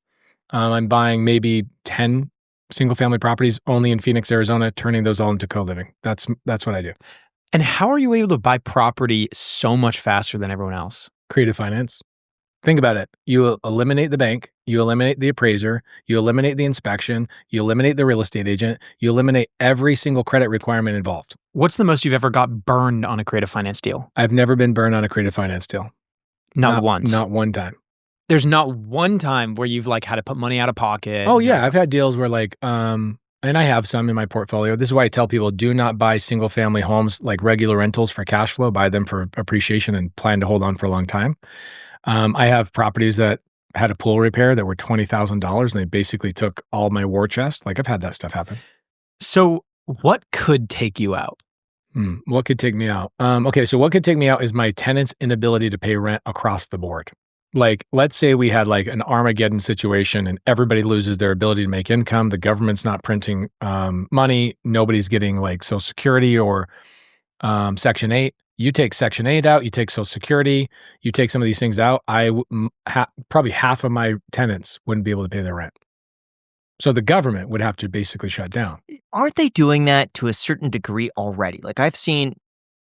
I'm buying maybe 10 single family properties only in Phoenix, Arizona, turning those all into co-living. That's what I do. And how are you able to buy property so much faster than everyone else? Creative finance. Think about it. You eliminate the bank, you eliminate the appraiser, you eliminate the inspection, you eliminate the real estate agent, you eliminate every single credit requirement involved. What's the most you've ever got burned on a creative finance deal? I've never been burned on a creative finance deal. Not once. Not one time. There's not one time where you've like had to put money out of pocket. Oh yeah, I've had deals where like, and I have some in my portfolio. This is why I tell people do not buy single family homes like regular rentals for cash flow. Buy them for appreciation and plan to hold on for a long time. I have properties that had a pool repair that were $20,000 and they basically took all my war chest. Like I've had that stuff happen. So what could take you out? What could take me out? Okay, so what could take me out is my tenant's inability to pay rent across the board. Like, let's say we had like an Armageddon situation and everybody loses their ability to make income. The government's not printing money. Nobody's getting like Social Security or Section 8. You take Section 8 out, you take Social Security, you take some of these things out, probably half of my tenants wouldn't be able to pay their rent. So the government would have to basically shut down. Aren't they doing that to a certain degree already? Like I've seen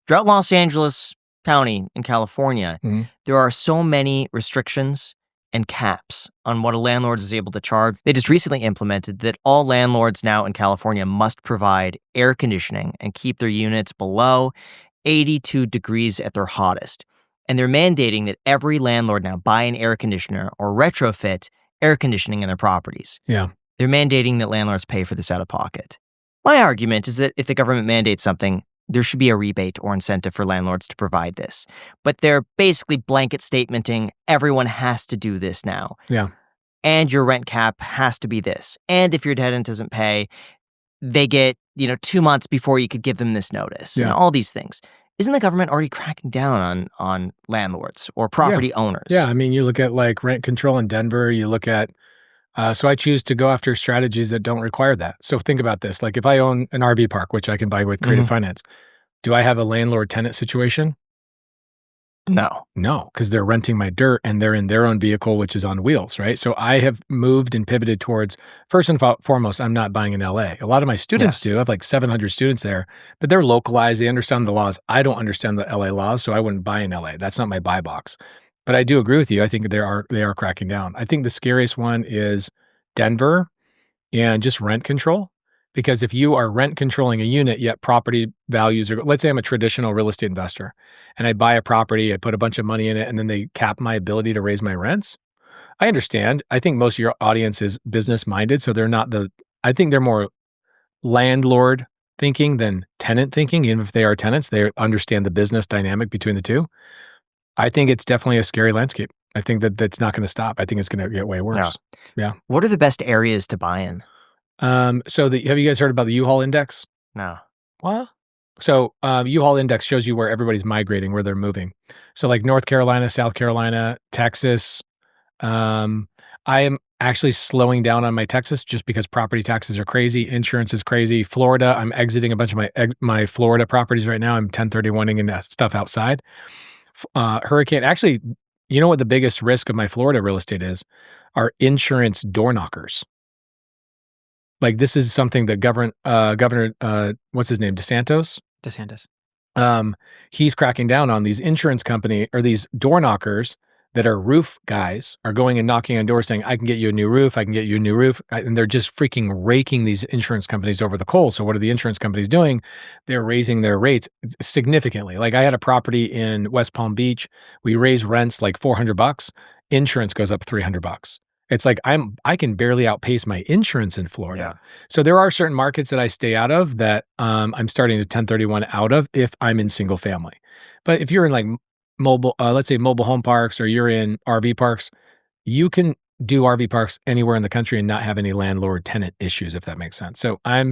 throughout Los Angeles County in California, there are so many restrictions and caps on what a landlord is able to charge. They just recently implemented that all landlords now in California must provide air conditioning and keep their units below 82 degrees at their hottest. And they're mandating that every landlord now buy an air conditioner or retrofit air conditioning in their properties. Yeah. They're mandating that landlords pay for this out of pocket. My argument is that if the government mandates something, there should be a rebate or incentive for landlords to provide this. But they're basically blanket statementing everyone has to do this now. Yeah. And your rent cap has to be this. And if your tenant doesn't pay, they get, 2 months before you could give them this notice. And all these things. Isn't the government already cracking down on landlords or property owners? Yeah, I mean, you look at like rent control in Denver, you look at, so I choose to go after strategies that don't require that. So think about this. Like if I own an RV park, which I can buy with creative finance, do I have a landlord-tenant situation? No, because they're renting my dirt and they're in their own vehicle, which is on wheels, right? So I have moved and pivoted towards, first and foremost, I'm not buying in LA. A lot of my students do. I have like 700 students there, but they're localized. They understand the laws. I don't understand the LA laws, so I wouldn't buy in LA. That's not my buy box. But I do agree with you. I think they are cracking down. I think the scariest one is Denver and just rent control. Because if you are rent controlling a unit, yet property values are, let's say I'm a traditional real estate investor and I buy a property, I put a bunch of money in it, and then they cap my ability to raise my rents. I understand. I think most of your audience is business minded. So I think they're more landlord thinking than tenant thinking. Even if they are tenants, they understand the business dynamic between the two. I think it's definitely a scary landscape. I think that's not going to stop. I think it's going to get way worse. Yeah. What are the best areas to buy in? Have you guys heard about the U-Haul index? No. What? So U-Haul index shows you where everybody's migrating, where they're moving. So like North Carolina, South Carolina, Texas. I am actually slowing down on my Texas just because property taxes are crazy. Insurance is crazy. Florida, I'm exiting a bunch of my Florida properties right now. I'm 1031ing and stuff outside. Hurricane. Actually, you know what the biggest risk of my Florida real estate is? Are insurance door knockers. Like this is something that Governor, what's his name? DeSantis. He's cracking down on these insurance company or these door knockers that are roof guys are going and knocking on doors saying, I can get you a new roof. I can get you a new roof. And they're just freaking raking these insurance companies over the coals. So what are the insurance companies doing? They're raising their rates significantly. Like I had a property in West Palm Beach. We raised rents like $400. Insurance goes up $300. It's like I can barely outpace my insurance in Florida. Yeah. So there are certain markets that I stay out of that I'm starting to 1031 out of if I'm in single family. But if you're in like mobile, let's say mobile home parks, or you're in RV parks, you can do RV parks anywhere in the country and not have any landlord tenant issues, if that makes sense. So I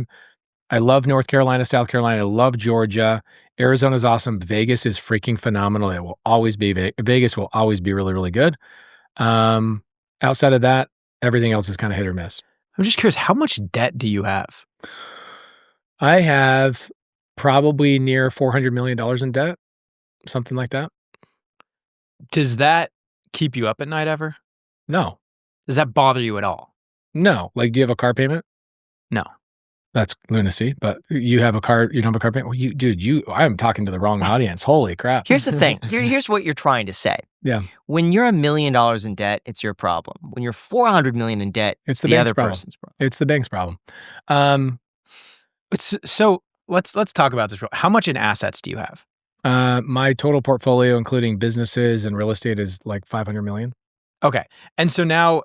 love North Carolina, South Carolina. I love Georgia. Arizona's awesome. Vegas is freaking phenomenal. It will always be, Vegas will always be really, really good. Outside of that, everything else is kind of hit or miss. I'm just curious, how much debt do you have? I have probably near $400 million in debt, something like that. Does that keep you up at night ever? No. Does that bother you at all? No. Like, do you have a car payment? No. That's lunacy, but you have a car, you don't have a car payment? Well, I'm talking to the wrong audience. Holy crap. Here's the thing. Here's what you're trying to say. Yeah. When you're $1 million in debt, it's your problem. When you're $400 million in debt, it's the other person's problem. It's the bank's problem. So let's talk about this. How much in assets do you have? My total portfolio, including businesses and real estate, is like 500 million. Okay. And so now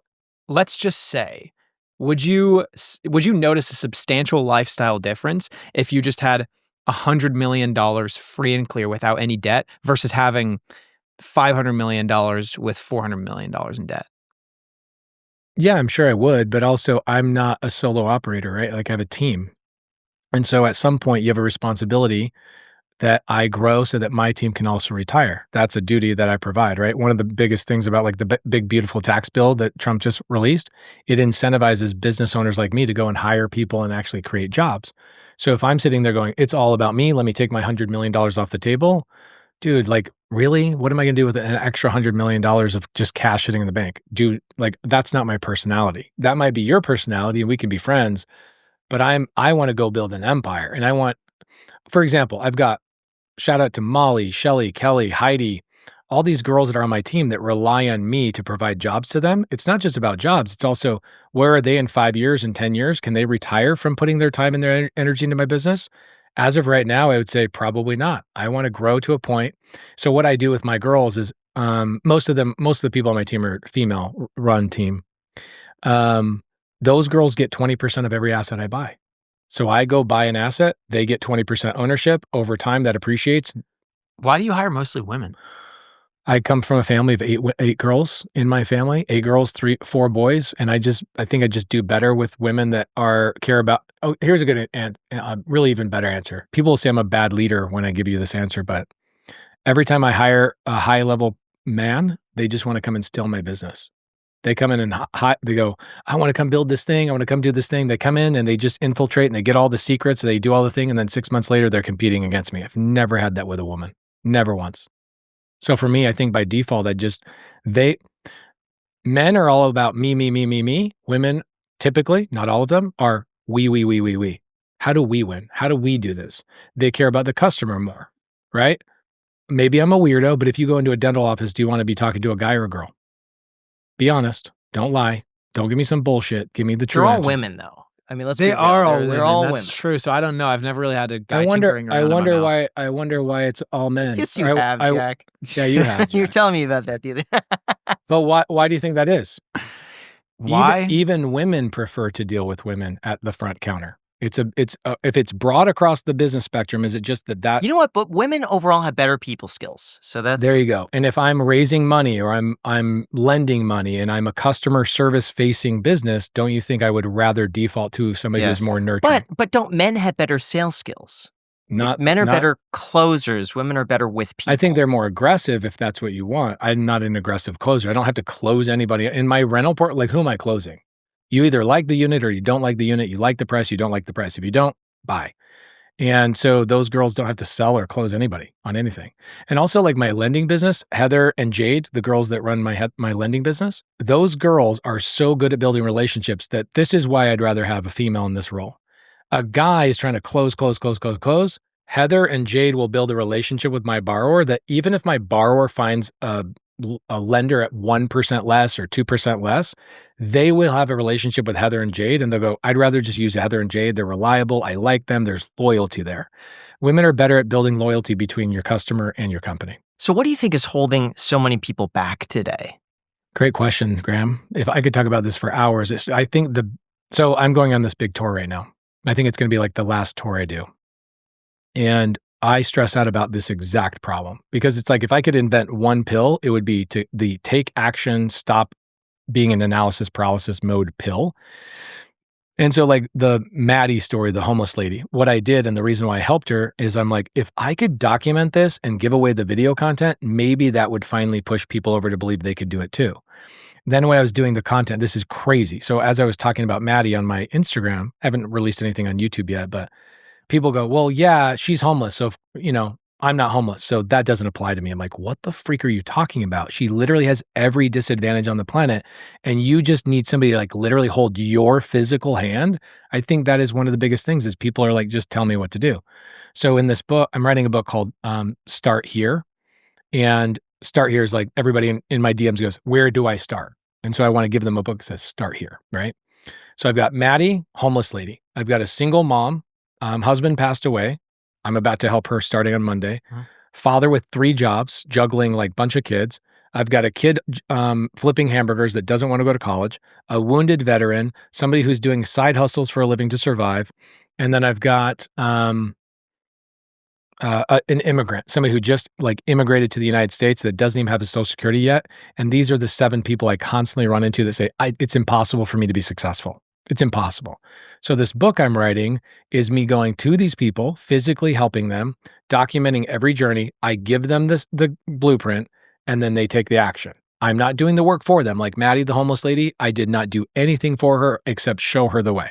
let's just say, would you notice a substantial lifestyle difference if you just had $100 million free and clear without any debt versus having $500 million with $400 million in debt? Yeah, I'm sure I would, but also I'm not a solo operator, right? Like I have a team. And so at some point you have a responsibility that I grow so that my team can also retire. That's a duty that I provide, right? One of the biggest things about like the big, beautiful tax bill that Trump just released, it incentivizes business owners like me to go and hire people and actually create jobs. So if I'm sitting there going, it's all about me, let me take my $100 million off the table. Dude, like, really? What am I going to do with an extra $100 million of just cash sitting in the bank? Dude, like, that's not my personality. That might be your personality and we can be friends, but I want to go build an empire. And for example, I've got, shout out to Molly, Shelly, Kelly, Heidi, all these girls that are on my team that rely on me to provide jobs to them. It's not just about jobs. It's also, where are they in 5 years and 10 years? Can they retire from putting their time and their energy into my business? As of right now, I would say probably not. I want to grow to a point. So what I do with my girls is, most of the people on my team are female run team. Those girls get 20% of every asset I buy. So I go buy an asset, they get 20% ownership. Over time, that appreciates. Why do you hire mostly women? I come from a family of eight girls in my family, 8 girls, 4 boys. And I think I just do better with women that care about, here's a good and really even better answer. People will say I'm a bad leader when I give you this answer, but every time I hire a high level man, they just want to come and steal my business. They come in and they go, I want to come build this thing. I want to come do this thing. They come in and they just infiltrate and they get all the secrets. They do all the thing. And then 6 months later, they're competing against me. I've never had that with a woman. Never once. So for me, I think by default, men are all about me, me, me, me, me. Women, typically, not all of them, are we. How do we win? How do we do this? They care about the customer more, right? Maybe I'm a weirdo, but if you go into a dental office, do you want to be talking to a guy or a girl? Be honest. Don't lie. Don't give me some bullshit. Give me the truth. They're all women, though. I mean, let's be They real. are all They're women. all That's women. true. So I don't know. I've never really had a guy I wonder why. I wonder why it's all men. Yes, you have, Jack. Yeah, you have. You were telling me about that the other But why do you think that is? Why? Even women prefer to deal with women at the front counter. If it's broad across the business spectrum, is it just that? You know what? But women overall have better people skills. So that's There you go. And if I'm raising money or I'm lending money and I'm a customer service facing business, don't you think I would rather default to somebody who's more nurturing? But don't men have better sales skills? Men are not- better closers. Women are better with people. I think they're more aggressive if that's what you want. I'm not an aggressive closer. I don't have to close anybody. In my rental port, like who am I closing? You either like the unit or you don't like the unit. You like the price, you don't like the price. If you don't, buy. And so those girls don't have to sell or close anybody on anything. And also like my lending business, Heather and Jade, the girls that run my lending business, those girls are so good at building relationships that this is why I'd rather have a female in this role. A guy is trying to close. Heather and Jade will build a relationship with my borrower that even if my borrower finds a lender at 1% less or 2% less, they will have a relationship with Heather and Jade and they'll go, I'd rather just use Heather and Jade. They're reliable. I like them. There's loyalty there. Women are better at building loyalty between your customer and your company. So what do you think is holding so many people back today? Great question, Graham. If I could talk about this for hours, so I'm going on this big tour right now. I think it's going to be like the last tour I do. And I stress out about this exact problem because it's like if I could invent one pill, it would be the take action, stop being an analysis paralysis mode pill. And so like the Maddie story, the homeless lady, what I did and the reason why I helped her is I'm like, if I could document this and give away the video content, maybe that would finally push people over to believe they could do it too. Then when I was doing the content, this is crazy. So as I was talking about Maddie on my Instagram, I haven't released anything on YouTube yet, but people go, well, yeah, she's homeless. So, I'm not homeless. So that doesn't apply to me. I'm like, what the freak are you talking about? She literally has every disadvantage on the planet. And you just need somebody to like literally hold your physical hand. I think that is one of the biggest things is people are like, just tell me what to do. So in this book, I'm writing a book called Start Here. And Start Here is like everybody in my DMs goes, where do I start? And so I want to give them a book that says Start Here, right? So I've got Maddie, homeless lady. I've got a single mom. Husband passed away. I'm about to help her starting on Monday. Father with 3 jobs, juggling like bunch of kids. I've got a kid flipping hamburgers that doesn't want to go to college, a wounded veteran, somebody who's doing side hustles for a living to survive. And then I've got an immigrant, somebody who just like immigrated to the United States that doesn't even have a social security yet. And these are the 7 people I constantly run into that say, it's impossible for me to be successful. It's impossible. So this book I'm writing is me going to these people, physically helping them, documenting every journey. I give them the blueprint, and then they take the action. I'm not doing the work for them. Like Maddie, the homeless lady, I did not do anything for her except show her the way.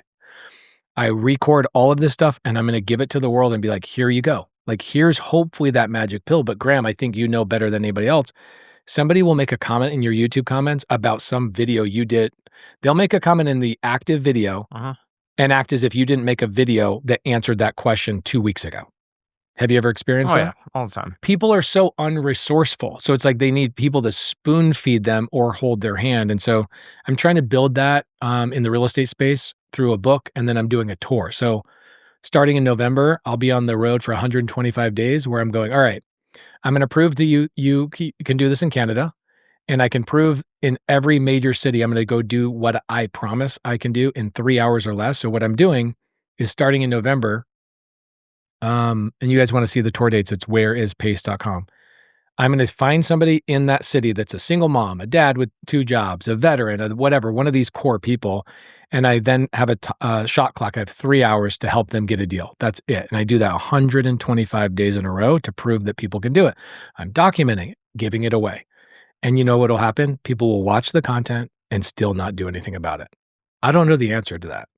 I record all of this stuff, and I'm going to give it to the world and be like, here you go. Like, here's hopefully that magic pill. But Graham, I think you know better than anybody else. Somebody will make a comment in your YouTube comments about some video you did. They'll make a comment in the active video and act as if you didn't make a video that answered that question 2 weeks ago. Have you ever experienced that? Yeah, all the time. People are so unresourceful. So it's like they need people to spoon feed them or hold their hand. And so I'm trying to build that in the real estate space through a book, and then I'm doing a tour. So starting in November, I'll be on the road for 125 days where I'm going, all right, I'm going to prove to you can do this in Canada. And I can prove in every major city, I'm going to go do what I promise I can do in 3 hours or less. So what I'm doing is starting in November. And you guys want to see the tour dates, it's whereispace.com. I'm going to find somebody in that city that's a single mom, a dad with 2 jobs, a veteran, a whatever, one of these core people. And I then have a shot clock. I have 3 hours to help them get a deal. That's it. And I do that 125 days in a row to prove that people can do it. I'm documenting it, giving it away. And you know what'll happen? People will watch the content and still not do anything about it. I don't know the answer to that.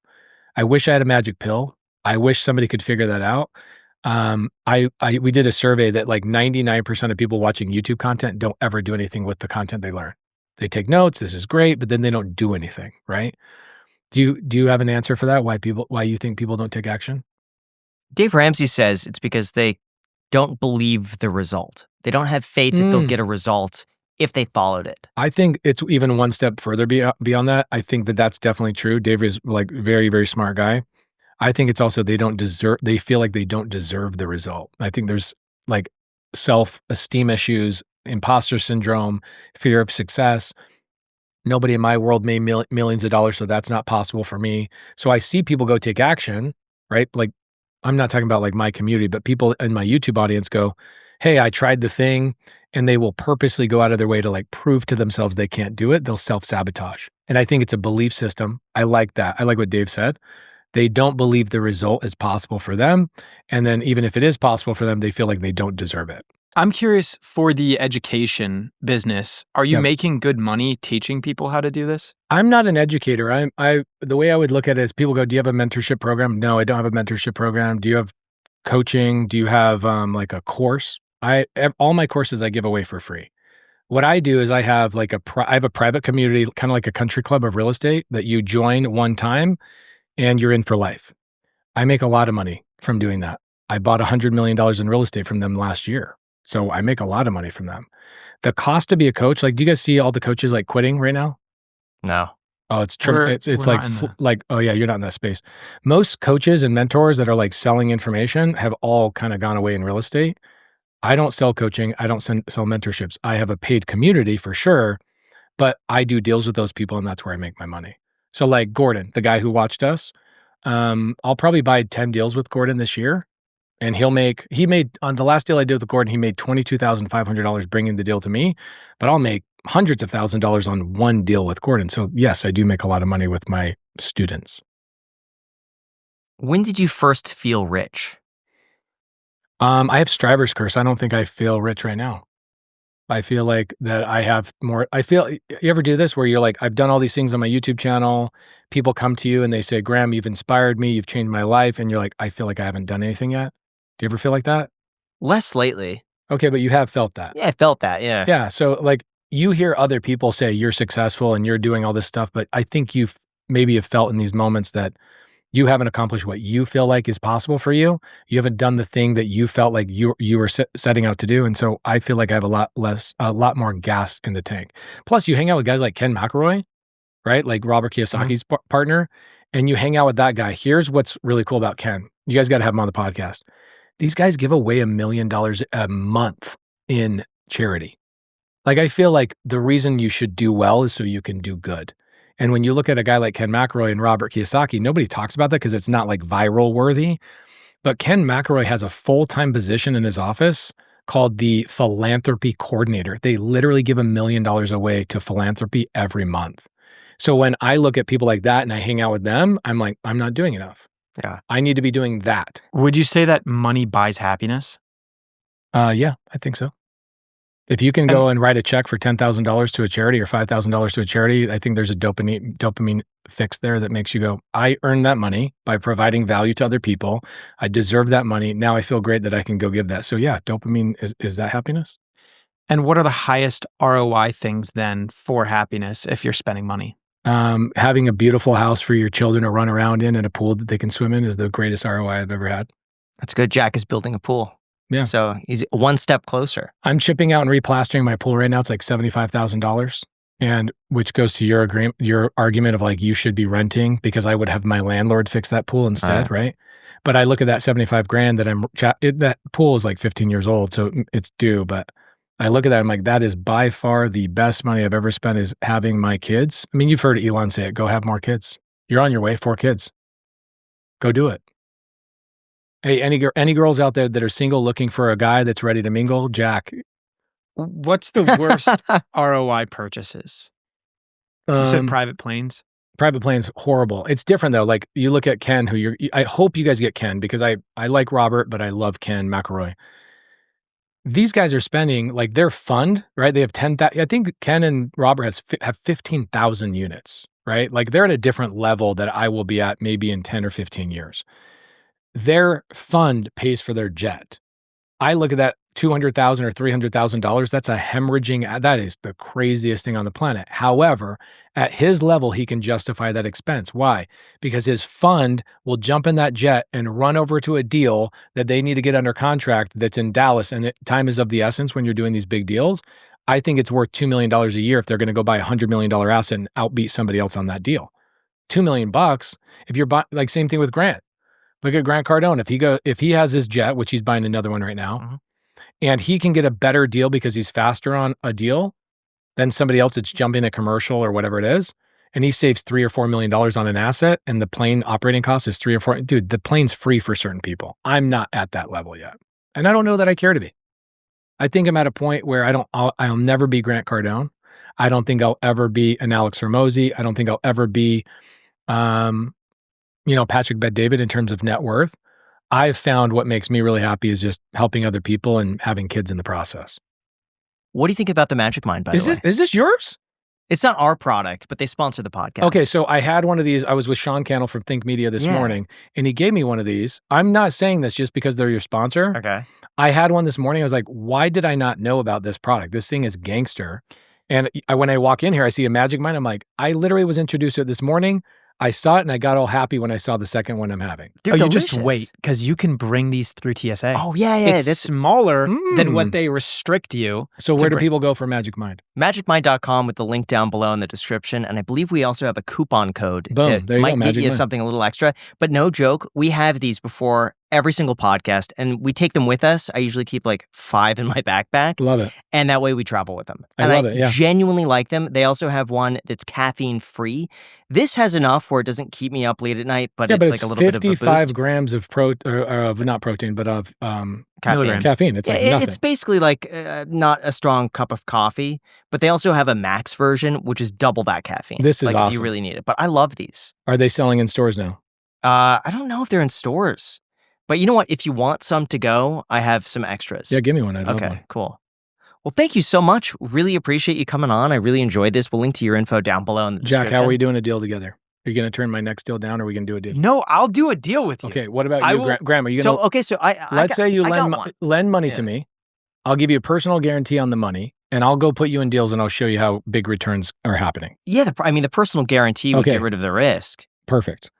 I wish I had a magic pill. I wish somebody could figure that out. We did a survey that like 99% of people watching YouTube content don't ever do anything with the content they learn. They take notes, this is great, but then they don't do anything, right? Do you have an answer for that? Why you think people don't take action? Dave Ramsey says it's because they don't believe the result. They don't have faith that they'll get a result if they followed it. I think it's even one step further beyond that. I think that that's definitely true. Dave is like very, very smart guy. I think it's also they feel like they don't deserve the result. I think there's like self-esteem issues, imposter syndrome, fear of success. Nobody in my world made millions of dollars, so that's not possible for me. So I see people go take action, right? Like, I'm not talking about like my community, but people in my YouTube audience go, hey, I tried the thing, and they will purposely go out of their way to like prove to themselves they can't do it. They'll self-sabotage. And I think it's a belief system. I like that. I like what Dave said. They don't believe the result is possible for them. And then even if it is possible for them, they feel like they don't deserve it. I'm curious, for the education business, are you making good money teaching people how to do this? I'm not an educator. The way I would look at it is people go, do you have a mentorship program? No, I don't have a mentorship program. Do you have coaching? Do you have like a course? All my courses I give away for free. What I do is I have like I have a private community, kind of like a country club of real estate that you join one time and you're in for life. I make a lot of money from doing that. I bought $100 million in real estate from them last year. So I make a lot of money from them. The cost to be a coach, like, do you guys see all the coaches like quitting right now? No. Oh, it's true. It's like, oh yeah, you're not in that space. Most coaches and mentors that are like selling information have all kind of gone away in real estate. I don't sell coaching. I don't sell mentorships. I have a paid community for sure, but I do deals with those people and that's where I make my money. So like Gordon, the guy who watched us, I'll probably buy 10 deals with Gordon this year. And he made, on the last deal I did with Gordon, he made $22,500 bringing the deal to me, but I'll make hundreds of $1,000s on one deal with Gordon. So yes, I do make a lot of money with my students. When did you first feel rich? I have striver's curse. I don't think I feel rich right now. I feel like that I have more, you ever do this where you're like, I've done all these things on my YouTube channel. People come to you and they say, Graham, you've inspired me. You've changed my life. And you're like, I feel like I haven't done anything yet. Do you ever feel like that? Less lately. Okay, but you have felt that. Yeah, I felt that, yeah. Yeah, so like you hear other people say you're successful and you're doing all this stuff, but I think you've maybe have felt in these moments that you haven't accomplished what you feel like is possible for you. You haven't done the thing that you felt like you were setting out to do. And so I feel like I have a lot more gas in the tank. Plus you hang out with guys like Ken McElroy, right? Like Robert Kiyosaki's partner, and you hang out with that guy. Here's what's really cool about Ken. You guys got to have him on the podcast. These guys give away $1 million a month in charity. Like, I feel like the reason you should do well is so you can do good. And when you look at a guy like Ken McElroy and Robert Kiyosaki, nobody talks about that because it's not like viral worthy. But Ken McElroy has a full-time position in his office called the philanthropy coordinator. They literally give $1 million away to philanthropy every month. So when I look at people like that and I hang out with them, I'm like, I'm not doing enough. Yeah. I need to be doing that. Would you say that money buys happiness? Yeah, I think so. If you can go and write a check for $10,000 to a charity or $5,000 to a charity, I think there's a dopamine fix there that makes you go, I earned that money by providing value to other people. I deserve that money. Now I feel great that I can go give that. So yeah, dopamine, is that happiness? And what are the highest ROI things then for happiness if you're spending money? Having a beautiful house for your children to run around in and a pool that they can swim in is the greatest ROI I've ever had. That's good. Jack is building a pool. Yeah. So he's one step closer. I'm chipping out and replastering my pool right now. It's like $75,000. And which goes to your argument of like, you should be renting because I would have my landlord fix that pool instead, right? But I look at that $75,000 that that pool is like 15 years old, so it's due, but I look at that, I'm like, that is by far the best money I've ever spent is having my kids. I mean, you've heard Elon say it, go have more kids. You're on your way, 4 kids. Go do it. Hey, any girls out there that are single looking for a guy that's ready to mingle, Jack. What's the worst ROI purchases? You said private planes? Private planes, horrible. It's different though. Like you look at Ken, I hope you guys get Ken because I like Robert, but I love Ken McElroy. These guys are spending, like their fund, right? They have 10,000, I think Ken and Robert have 15,000 units, right? Like they're at a different level that I will be at maybe in 10 or 15 years. Their fund pays for their jet. I look at that $200,000 or $300,000. That's a hemorrhaging. That is the craziest thing on the planet. However, at his level, he can justify that expense. Why? Because his fund will jump in that jet and run over to a deal that they need to get under contract that's in Dallas. And time is of the essence when you're doing these big deals. I think it's worth $2 million a year if they're going to go buy a $100 million asset and outbeat somebody else on that deal. $2 million. If you're like same thing with Grant. Look at Grant Cardone. If he has his jet, which he's buying another one right now, and he can get a better deal because he's faster on a deal than somebody else that's jumping a commercial or whatever it is, and he saves $3 or $4 million on an asset, and the plane operating cost is 3 or 4. Dude, the plane's free for certain people. I'm not at that level yet, and I don't know that I care to be. I think I'm at a point where I'll never be Grant Cardone. I don't think I'll ever be an Alex Hormozi. I don't think I'll ever be, Patrick Bet-David in terms of net worth. I've found what makes me really happy is just helping other people and having kids in the process. What do you think about the Magic Mind, by the way? Is this yours? It's not our product, but they sponsor the podcast. Okay, so I had one of these. I was with Sean Cannell from Think Media this morning, and he gave me one of these. I'm not saying this just because they're your sponsor. Okay. I had one this morning. I was like, why did I not know about this product? This thing is gangster. And when I walk in here, I see a Magic Mind. I'm like, I literally was introduced to it this morning. I saw it and I got all happy when I saw the second one I'm having. You just wait because you can bring these through TSA. Oh, yeah. It's smaller than what they restrict you. So where do people go for Magic Mind? MagicMind.com with the link down below in the description. And I believe we also have a coupon code. Boom, there you go, might get you something a little extra. But no joke, we have these before every single podcast and we take them with us. I usually keep like 5 in my backpack. Love it. And that way we travel with them. I love it, yeah. Genuinely like them. They also have one that's caffeine free. This has enough where it doesn't keep me up late at night, but it's like a little bit of a boost. 55 grams of not protein, but of caffeine. It's like nothing. It's basically like not a strong cup of coffee, but they also have a max version, which is double that caffeine. This is like awesome. If you really need it. But I love these. Are they selling in stores now? I don't know if they're in stores. But you know what? If you want some to go, I have some extras. Yeah, give me one. I'd love one. Okay, cool. Well, thank you so much. Really appreciate you coming on. I really enjoyed this. We'll link to your info down below in the description. Jack, how are we doing a deal together? Are you going to turn my next deal down or are we going to do a deal? No, I'll do a deal with you. Okay, what about you, Graham? Are you going to... Let's say you lend money to me. I'll give you a personal guarantee on the money and I'll go put you in deals and I'll show you how big returns are happening. Yeah, the personal guarantee would get rid of the risk. Perfect.